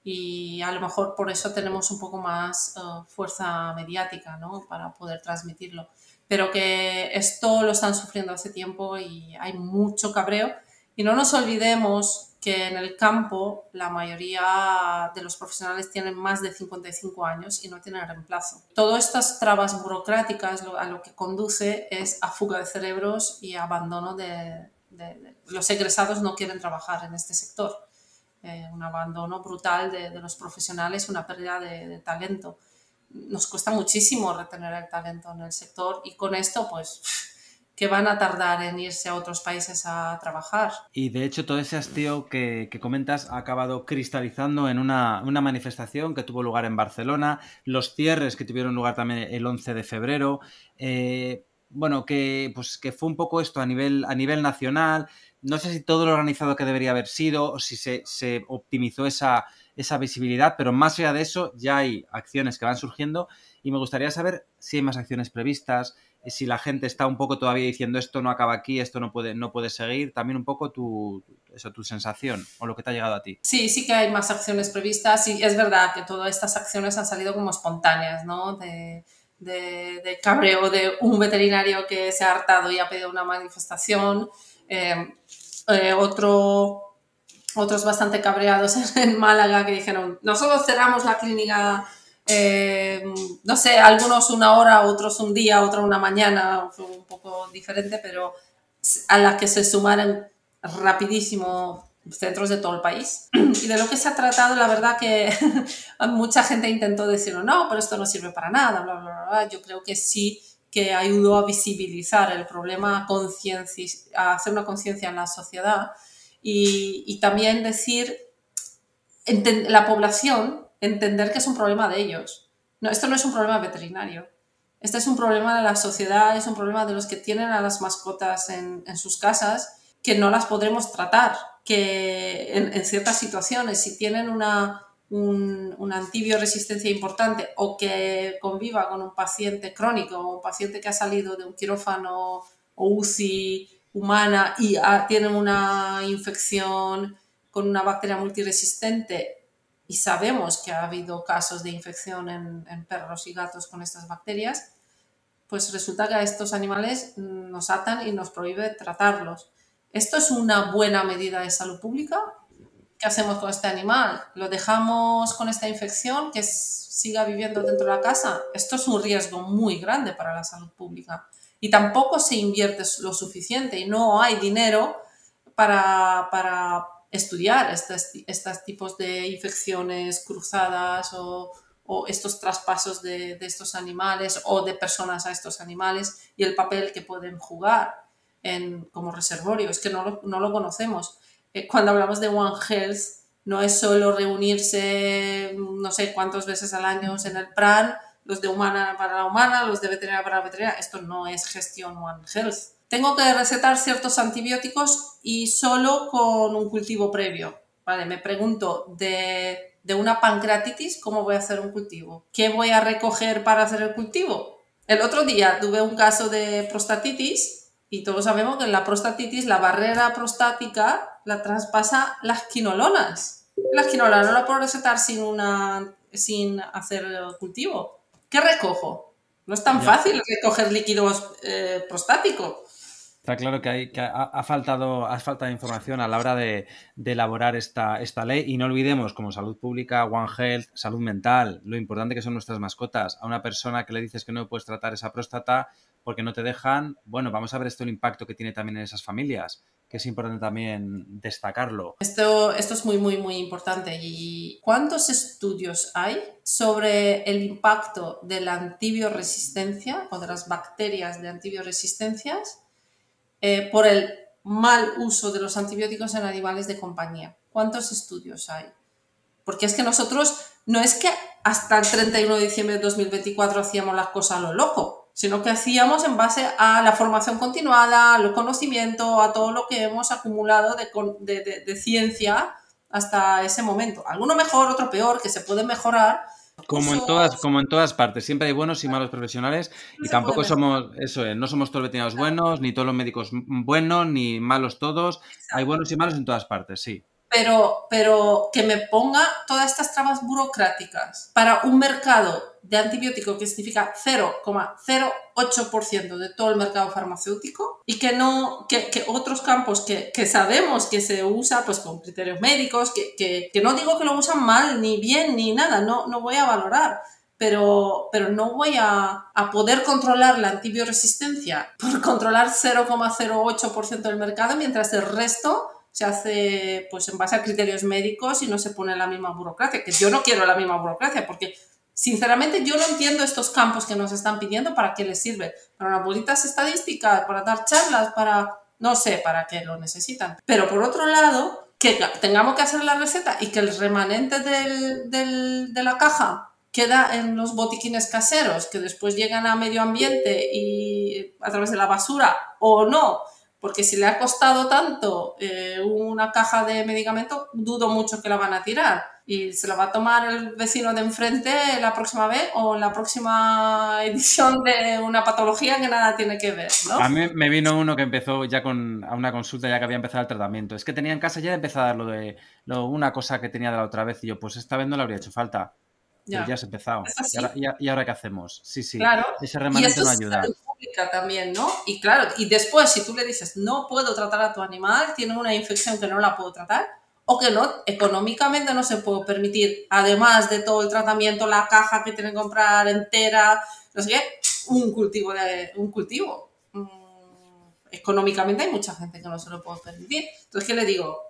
Y a lo mejor por eso tenemos un poco más fuerza mediática, ¿no? Para poder transmitirlo. Pero que esto lo están sufriendo hace tiempo y hay mucho cabreo. Y no nos olvidemos que en el campo la mayoría de los profesionales tienen más de 55 años y no tienen reemplazo. Todas estas trabas burocráticas a lo que conduce es a fuga de cerebros y abandono los egresados no quieren trabajar en este sector. Un abandono brutal de los profesionales, una pérdida de talento. Nos cuesta muchísimo retener el talento en el sector y con esto pues que van a tardar en irse a otros países a trabajar. Y de hecho todo ese hastío que comentas ha acabado cristalizando en una manifestación que tuvo lugar en Barcelona, los cierres que tuvieron lugar también el 11 de febrero, bueno, que fue un poco esto a nivel nacional. No sé si todo lo organizado que debería haber sido o si se optimizó esa visibilidad, pero más allá de eso ya hay acciones que van surgiendo y me gustaría saber si hay más acciones previstas, si la gente está un poco todavía diciendo esto no acaba aquí, esto no puede seguir, también un poco tu sensación o lo que te ha llegado a ti. Sí que hay más acciones previstas y es verdad que todas estas acciones han salido como espontáneas, ¿no? De cabreo de un veterinario que se ha hartado y ha pedido una manifestación, otros bastante cabreados en Málaga que dijeron nosotros cerramos la clínica, no sé, algunos una hora, otros un día, otros una mañana, fue un poco diferente, pero a la que se sumaron rapidísimo centros de todo el país. Y de lo que se ha tratado, la verdad que mucha gente intentó decir no, pero esto no sirve para nada, bla, bla, bla. Yo creo que sí que ayudó a visibilizar el problema, a hacer una conciencia en la sociedad y también decir, la población, entender que es un problema de ellos. No, esto no es un problema veterinario. Este es un problema de la sociedad, es un problema de los que tienen a las mascotas en sus casas, que no las podremos tratar, que en ciertas situaciones, si tienen una antibioresistencia importante o que conviva con un paciente crónico o un paciente que ha salido de un quirófano o UCI humana y tienen una infección con una bacteria multiresistente y sabemos que ha habido casos de infección en perros y gatos con estas bacterias, pues resulta que a estos animales nos atan y nos prohíbe tratarlos. ¿Esto es una buena medida de salud pública? ¿Qué hacemos con este animal? ¿Lo dejamos con esta infección que siga viviendo dentro de la casa? Esto es un riesgo muy grande para la salud pública. Y tampoco se invierte lo suficiente y no hay dinero para estudiar estos tipos de infecciones cruzadas o estos traspasos de estos animales o de personas a estos animales y el papel que pueden jugar como reservorio. Es que no lo conocemos. Cuando hablamos de One Health, no es solo reunirse no sé cuántas veces al año en el PRAN, los de humana para la humana, los de veterinaria para la veterinaria. Esto no es gestión One Health. Tengo que recetar ciertos antibióticos y solo con un cultivo previo. Vale, me pregunto, de una pancreatitis, ¿cómo voy a hacer un cultivo? ¿Qué voy a recoger para hacer el cultivo? El otro día tuve un caso de prostatitis y todos sabemos que en la prostatitis la barrera prostática la traspasa las quinolonas. Las quinolonas no la puedo recetar sin hacer el cultivo. ¿Qué recojo? No es tan fácil recoger líquidos prostáticos. Está claro que ha faltado información a la hora de elaborar esta ley y no olvidemos, como salud pública, One Health, salud mental, lo importante que son nuestras mascotas. A una persona que le dices que no puedes tratar esa próstata porque no te dejan, bueno, vamos a ver el impacto que tiene también en esas familias, que es importante también destacarlo. Esto es muy, muy, muy importante. ¿Y cuántos estudios hay sobre el impacto de la antibioresistencia o de las bacterias de antibioresistencias por el mal uso de los antibióticos en animales de compañía? ¿Cuántos estudios hay? Porque es que nosotros no es que hasta el 31 de diciembre de 2024 hacíamos las cosas a lo loco, sino que hacíamos en base a la formación continuada, al conocimiento, a todo lo que hemos acumulado de ciencia hasta ese momento. Alguno mejor, otro peor, que se puede mejorar. Como en todas partes, siempre hay buenos y malos profesionales y tampoco somos, no somos todos los veterinarios buenos, ni todos los médicos buenos, ni malos todos. Exacto. Hay buenos y malos en todas partes, sí. pero que me ponga todas estas trabas burocráticas para un mercado de antibiótico que significa 0,08% de todo el mercado farmacéutico y que otros campos que sabemos que se usa pues con criterios médicos, que no digo que lo usan mal, ni bien, ni nada, no voy a valorar. Pero no voy a poder controlar la antibioresistencia por controlar 0,08% del mercado, mientras el resto se hace pues en base a criterios médicos y no se pone la misma burocracia, que yo no quiero la misma burocracia, porque sinceramente yo no entiendo estos campos que nos están pidiendo para qué les sirve, para unas bolitas estadísticas, para dar charlas, no sé para qué lo necesitan. Pero por otro lado, que tengamos que hacer la receta y que el remanente de la caja queda en los botiquines caseros que después llegan a medio ambiente y a través de la basura o no, porque si le ha costado tanto una caja de medicamento, dudo mucho que la van a tirar y se la va a tomar el vecino de enfrente la próxima vez o en la próxima edición de una patología que nada tiene que ver, ¿no? A mí me vino uno que empezó ya a una consulta ya que había empezado el tratamiento. Es que tenía en casa ya empezado a dar una cosa que tenía de la otra vez y yo, pues esta vez no le habría hecho falta. Ya has empezado. ¿Y ahora qué hacemos? Sí. Claro. Ese remanente no ayuda. Y pública también, ¿no? Y claro, y después si tú le dices no puedo tratar a tu animal, tiene una infección que no la puedo tratar, o que no, económicamente no se puede permitir, además de todo el tratamiento, la caja que tiene que comprar entera, no sé qué, un cultivo. Económicamente hay mucha gente que no se lo puede permitir. Entonces, ¿qué le digo?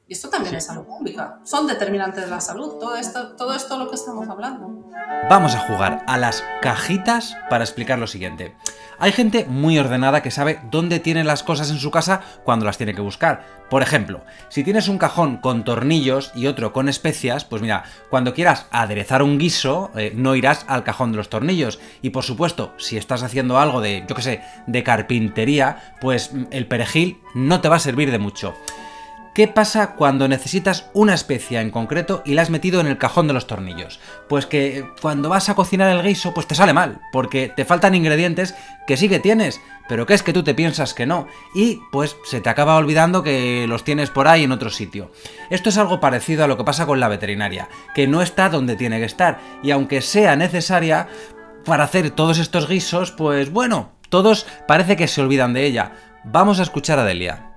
Y esto también es salud pública. Son determinantes de la salud. Todo esto lo que estamos hablando. Vamos a jugar a las cajitas para explicar lo siguiente. Hay gente muy ordenada que sabe dónde tiene las cosas en su casa cuando las tiene que buscar. Por ejemplo, si tienes un cajón con tornillos y otro con especias, pues mira, cuando quieras aderezar un guiso, no irás al cajón de los tornillos. Y por supuesto, si estás haciendo algo de, yo qué sé, de carpintería, pues el perejil no te va a servir de mucho. ¿Qué pasa cuando necesitas una especia en concreto y la has metido en el cajón de los tornillos? Pues que cuando vas a cocinar el guiso, pues te sale mal, porque te faltan ingredientes que sí que tienes, pero que es que tú te piensas que no, y pues se te acaba olvidando que los tienes por ahí en otro sitio. Esto es algo parecido a lo que pasa con la veterinaria, que no está donde tiene que estar, y aunque sea necesaria para hacer todos estos guisos, pues bueno, todos parece que se olvidan de ella. Vamos a escuchar a Delia.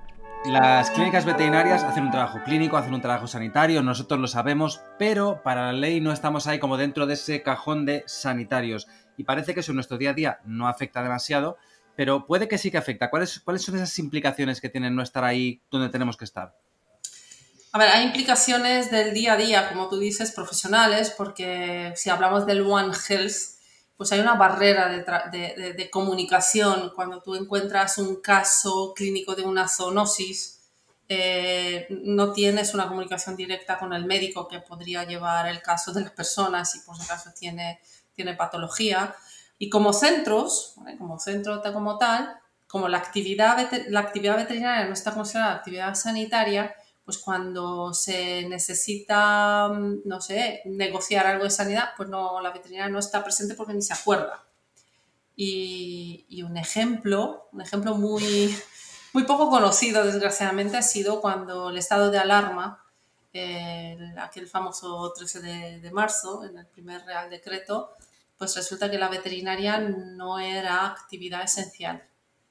Las clínicas veterinarias hacen un trabajo clínico, hacen un trabajo sanitario, nosotros lo sabemos, pero para la ley no estamos ahí como dentro de ese cajón de sanitarios. Y parece que eso en nuestro día a día no afecta demasiado, pero puede que sí que afecta. ¿Cuáles son esas implicaciones que tienen no estar ahí donde tenemos que estar? A ver, hay implicaciones del día a día, como tú dices, profesionales, porque si hablamos del One Health, pues hay una barrera de comunicación. Cuando tú encuentras un caso clínico de una zoonosis, no tienes una comunicación directa con el médico que podría llevar el caso de las personas si por si acaso tiene patología. Y como centros, ¿vale? Como centro como tal, como la actividad veterinaria no está considerada actividad sanitaria, pues cuando se necesita, no sé, negociar algo de sanidad, pues no, la veterinaria no está presente porque ni se acuerda. Y un ejemplo muy, muy poco conocido, desgraciadamente, ha sido cuando el estado de alarma, aquel famoso 13 de marzo, en el primer Real Decreto, pues resulta que la veterinaria no era actividad esencial.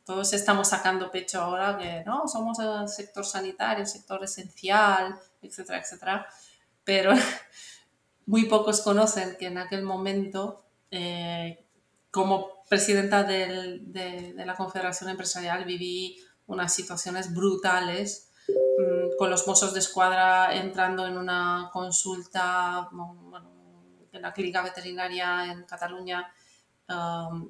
Todos estamos sacando pecho ahora que no, somos el sector sanitario, el sector esencial, etcétera, etcétera. Pero muy pocos conocen que en aquel momento, como presidenta de la Confederación Empresarial, viví unas situaciones brutales con los Mossos de Escuadra entrando en una consulta, en la clínica veterinaria en Cataluña,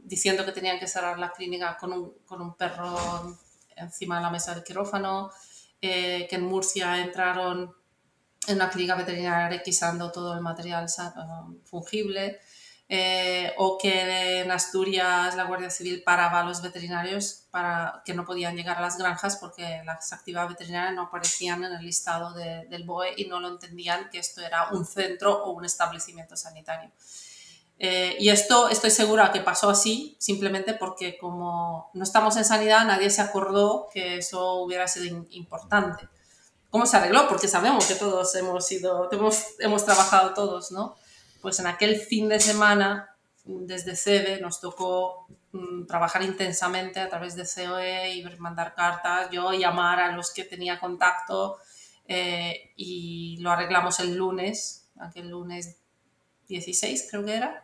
diciendo que tenían que cerrar la clínica con un perro encima de la mesa del quirófano, que en Murcia entraron en una clínica veterinaria requisando todo el material fungible, o que en Asturias la Guardia Civil paraba a los veterinarios para que no podían llegar a las granjas porque las actividades veterinarias no aparecían en el listado del BOE y no lo entendían que esto era un centro o un establecimiento sanitario. Y esto estoy segura que pasó así simplemente porque como no estamos en sanidad nadie se acordó que eso hubiera sido importante. cómo se arregló, porque sabemos que todos hemos trabajado todos, ¿no? Pues en aquel fin de semana, desde CEBE, nos tocó trabajar intensamente a través de COE y mandar cartas, yo llamar a los que tenía contacto, y lo arreglamos el lunes, aquel lunes 16 creo que era,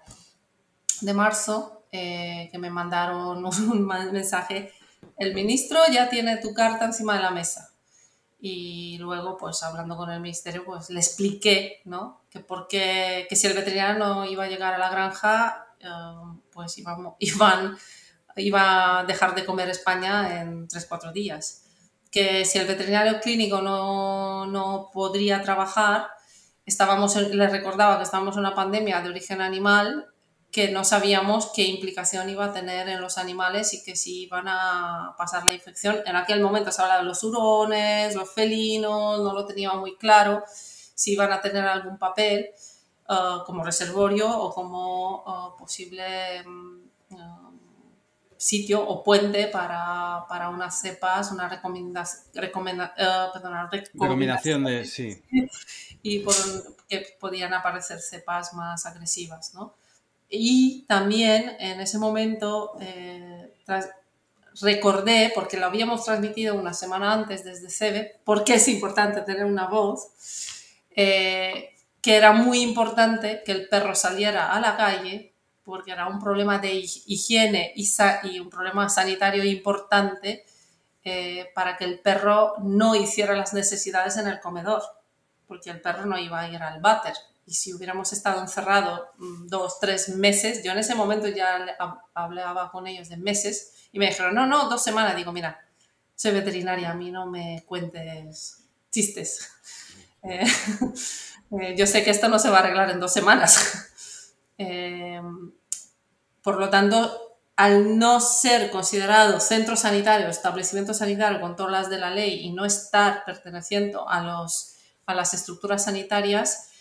de marzo, que me mandaron un mensaje: el ministro ya tiene tu carta encima de la mesa. Y luego, pues hablando con el ministerio, pues le expliqué, ¿no? Que si el veterinario no iba a llegar a la granja, pues iba a dejar de comer España en 3-4 días. Que si el veterinario clínico no podría trabajar, les recordaba que estábamos en una pandemia de origen animal, que no sabíamos qué implicación iba a tener en los animales y que si iban a pasar la infección. En aquel momento se hablaba de los hurones, los felinos, no lo tenía muy claro si iban a tener algún papel como reservorio o como posible sitio o puente para unas cepas, una recomendación de sí. Y que podían aparecer cepas más agresivas, ¿no? Y también en ese momento recordé, porque lo habíamos transmitido una semana antes desde CEBE, porque es importante tener una voz, que era muy importante que el perro saliera a la calle, porque era un problema de higiene y un problema sanitario importante, para que el perro no hiciera las necesidades en el comedor, porque el perro no iba a ir al váter. Y si hubiéramos estado encerrados 2-3 meses, yo en ese momento ya hablaba con ellos de meses y me dijeron, no, 2 semanas. Digo, mira, soy veterinaria, a mí no me cuentes chistes. Yo sé que esto no se va a arreglar en 2 semanas. Por lo tanto, al no ser considerado centro sanitario, establecimiento sanitario con todas las de la ley y no estar perteneciendo a las estructuras sanitarias,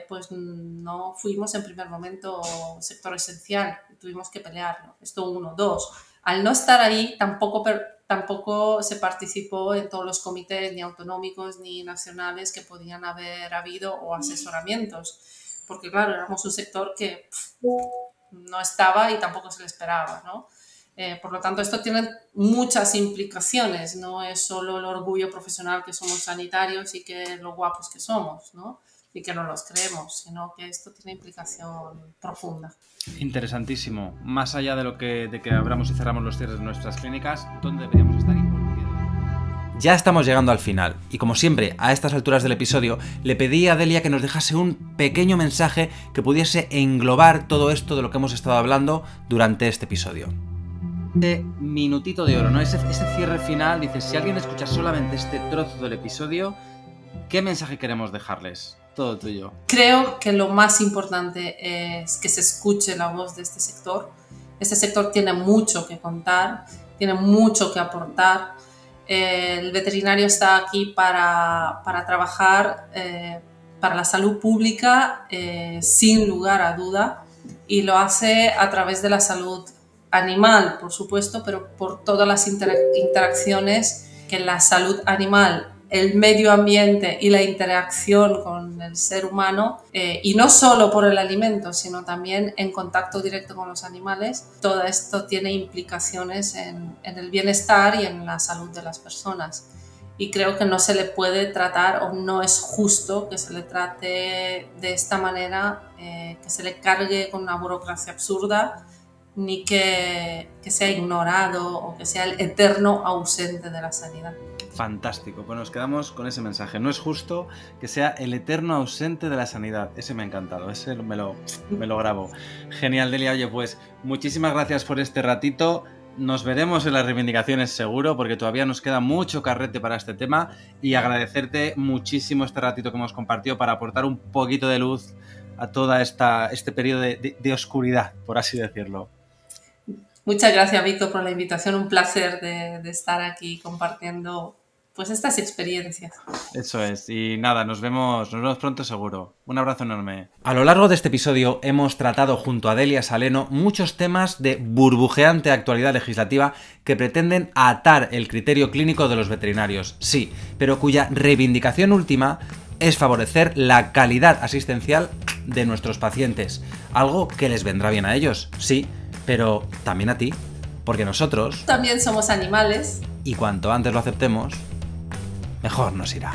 pues no fuimos en primer momento sector esencial, tuvimos que pelearlo. Esto 1. 2, al no estar ahí tampoco se participó en todos los comités ni autonómicos ni nacionales que podían haber habido o asesoramientos, porque claro, éramos un sector que no estaba y tampoco se le esperaba, ¿no? Por lo tanto, esto tiene muchas implicaciones, no es solo el orgullo profesional que somos sanitarios y que lo guapos que somos, ¿no? Y que no los creemos, sino que esto tiene implicación profunda. Interesantísimo. Más allá de que abramos y cerramos los cierres de nuestras clínicas, ¿dónde deberíamos estar y por qué? Ya estamos llegando al final y como siempre a estas alturas del episodio le pedí a Delia que nos dejase un pequeño mensaje que pudiese englobar todo esto de lo que hemos estado hablando durante este episodio. Este minutito de oro, ¿no? Ese cierre final, dices, si alguien escucha solamente este trozo del episodio, ¿qué mensaje queremos dejarles? Todo tuyo. Creo que lo más importante es que se escuche la voz de este sector. Este sector tiene mucho que contar, tiene mucho que aportar. El veterinario está aquí para trabajar para la salud pública, sin lugar a duda, y lo hace a través de la salud animal, por supuesto, pero por todas las interacciones que la salud animal, el medio ambiente y la interacción con el ser humano, y no solo por el alimento, sino también en contacto directo con los animales, todo esto tiene implicaciones en el bienestar y en la salud de las personas. Y creo que no se le puede tratar, o no es justo que se le trate de esta manera, que se le cargue con una burocracia absurda, ni que sea ignorado o que sea el eterno ausente de la sanidad. Fantástico, pues nos quedamos con ese mensaje. No es justo que sea el eterno ausente de la sanidad. Ese me ha encantado, ese me lo grabo. Genial, Delia. Oye, pues muchísimas gracias por este ratito. Nos veremos en las reivindicaciones seguro, porque todavía nos queda mucho carrete para este tema, y agradecerte muchísimo este ratito que hemos compartido para aportar un poquito de luz a toda este periodo de oscuridad, por así decirlo. Muchas gracias, Víctor, por la invitación. Un placer de estar aquí compartiendo pues estas experiencias. Eso es, y nada, nos vemos pronto seguro. Un abrazo enorme. A lo largo de este episodio hemos tratado junto a Delia Saleno muchos temas de burbujeante actualidad legislativa que pretenden atar el criterio clínico de los veterinarios, sí, pero cuya reivindicación última es favorecer la calidad asistencial de nuestros pacientes, algo que les vendrá bien a ellos, sí, pero también a ti, porque nosotros también somos animales y cuanto antes lo aceptemos, mejor nos irá.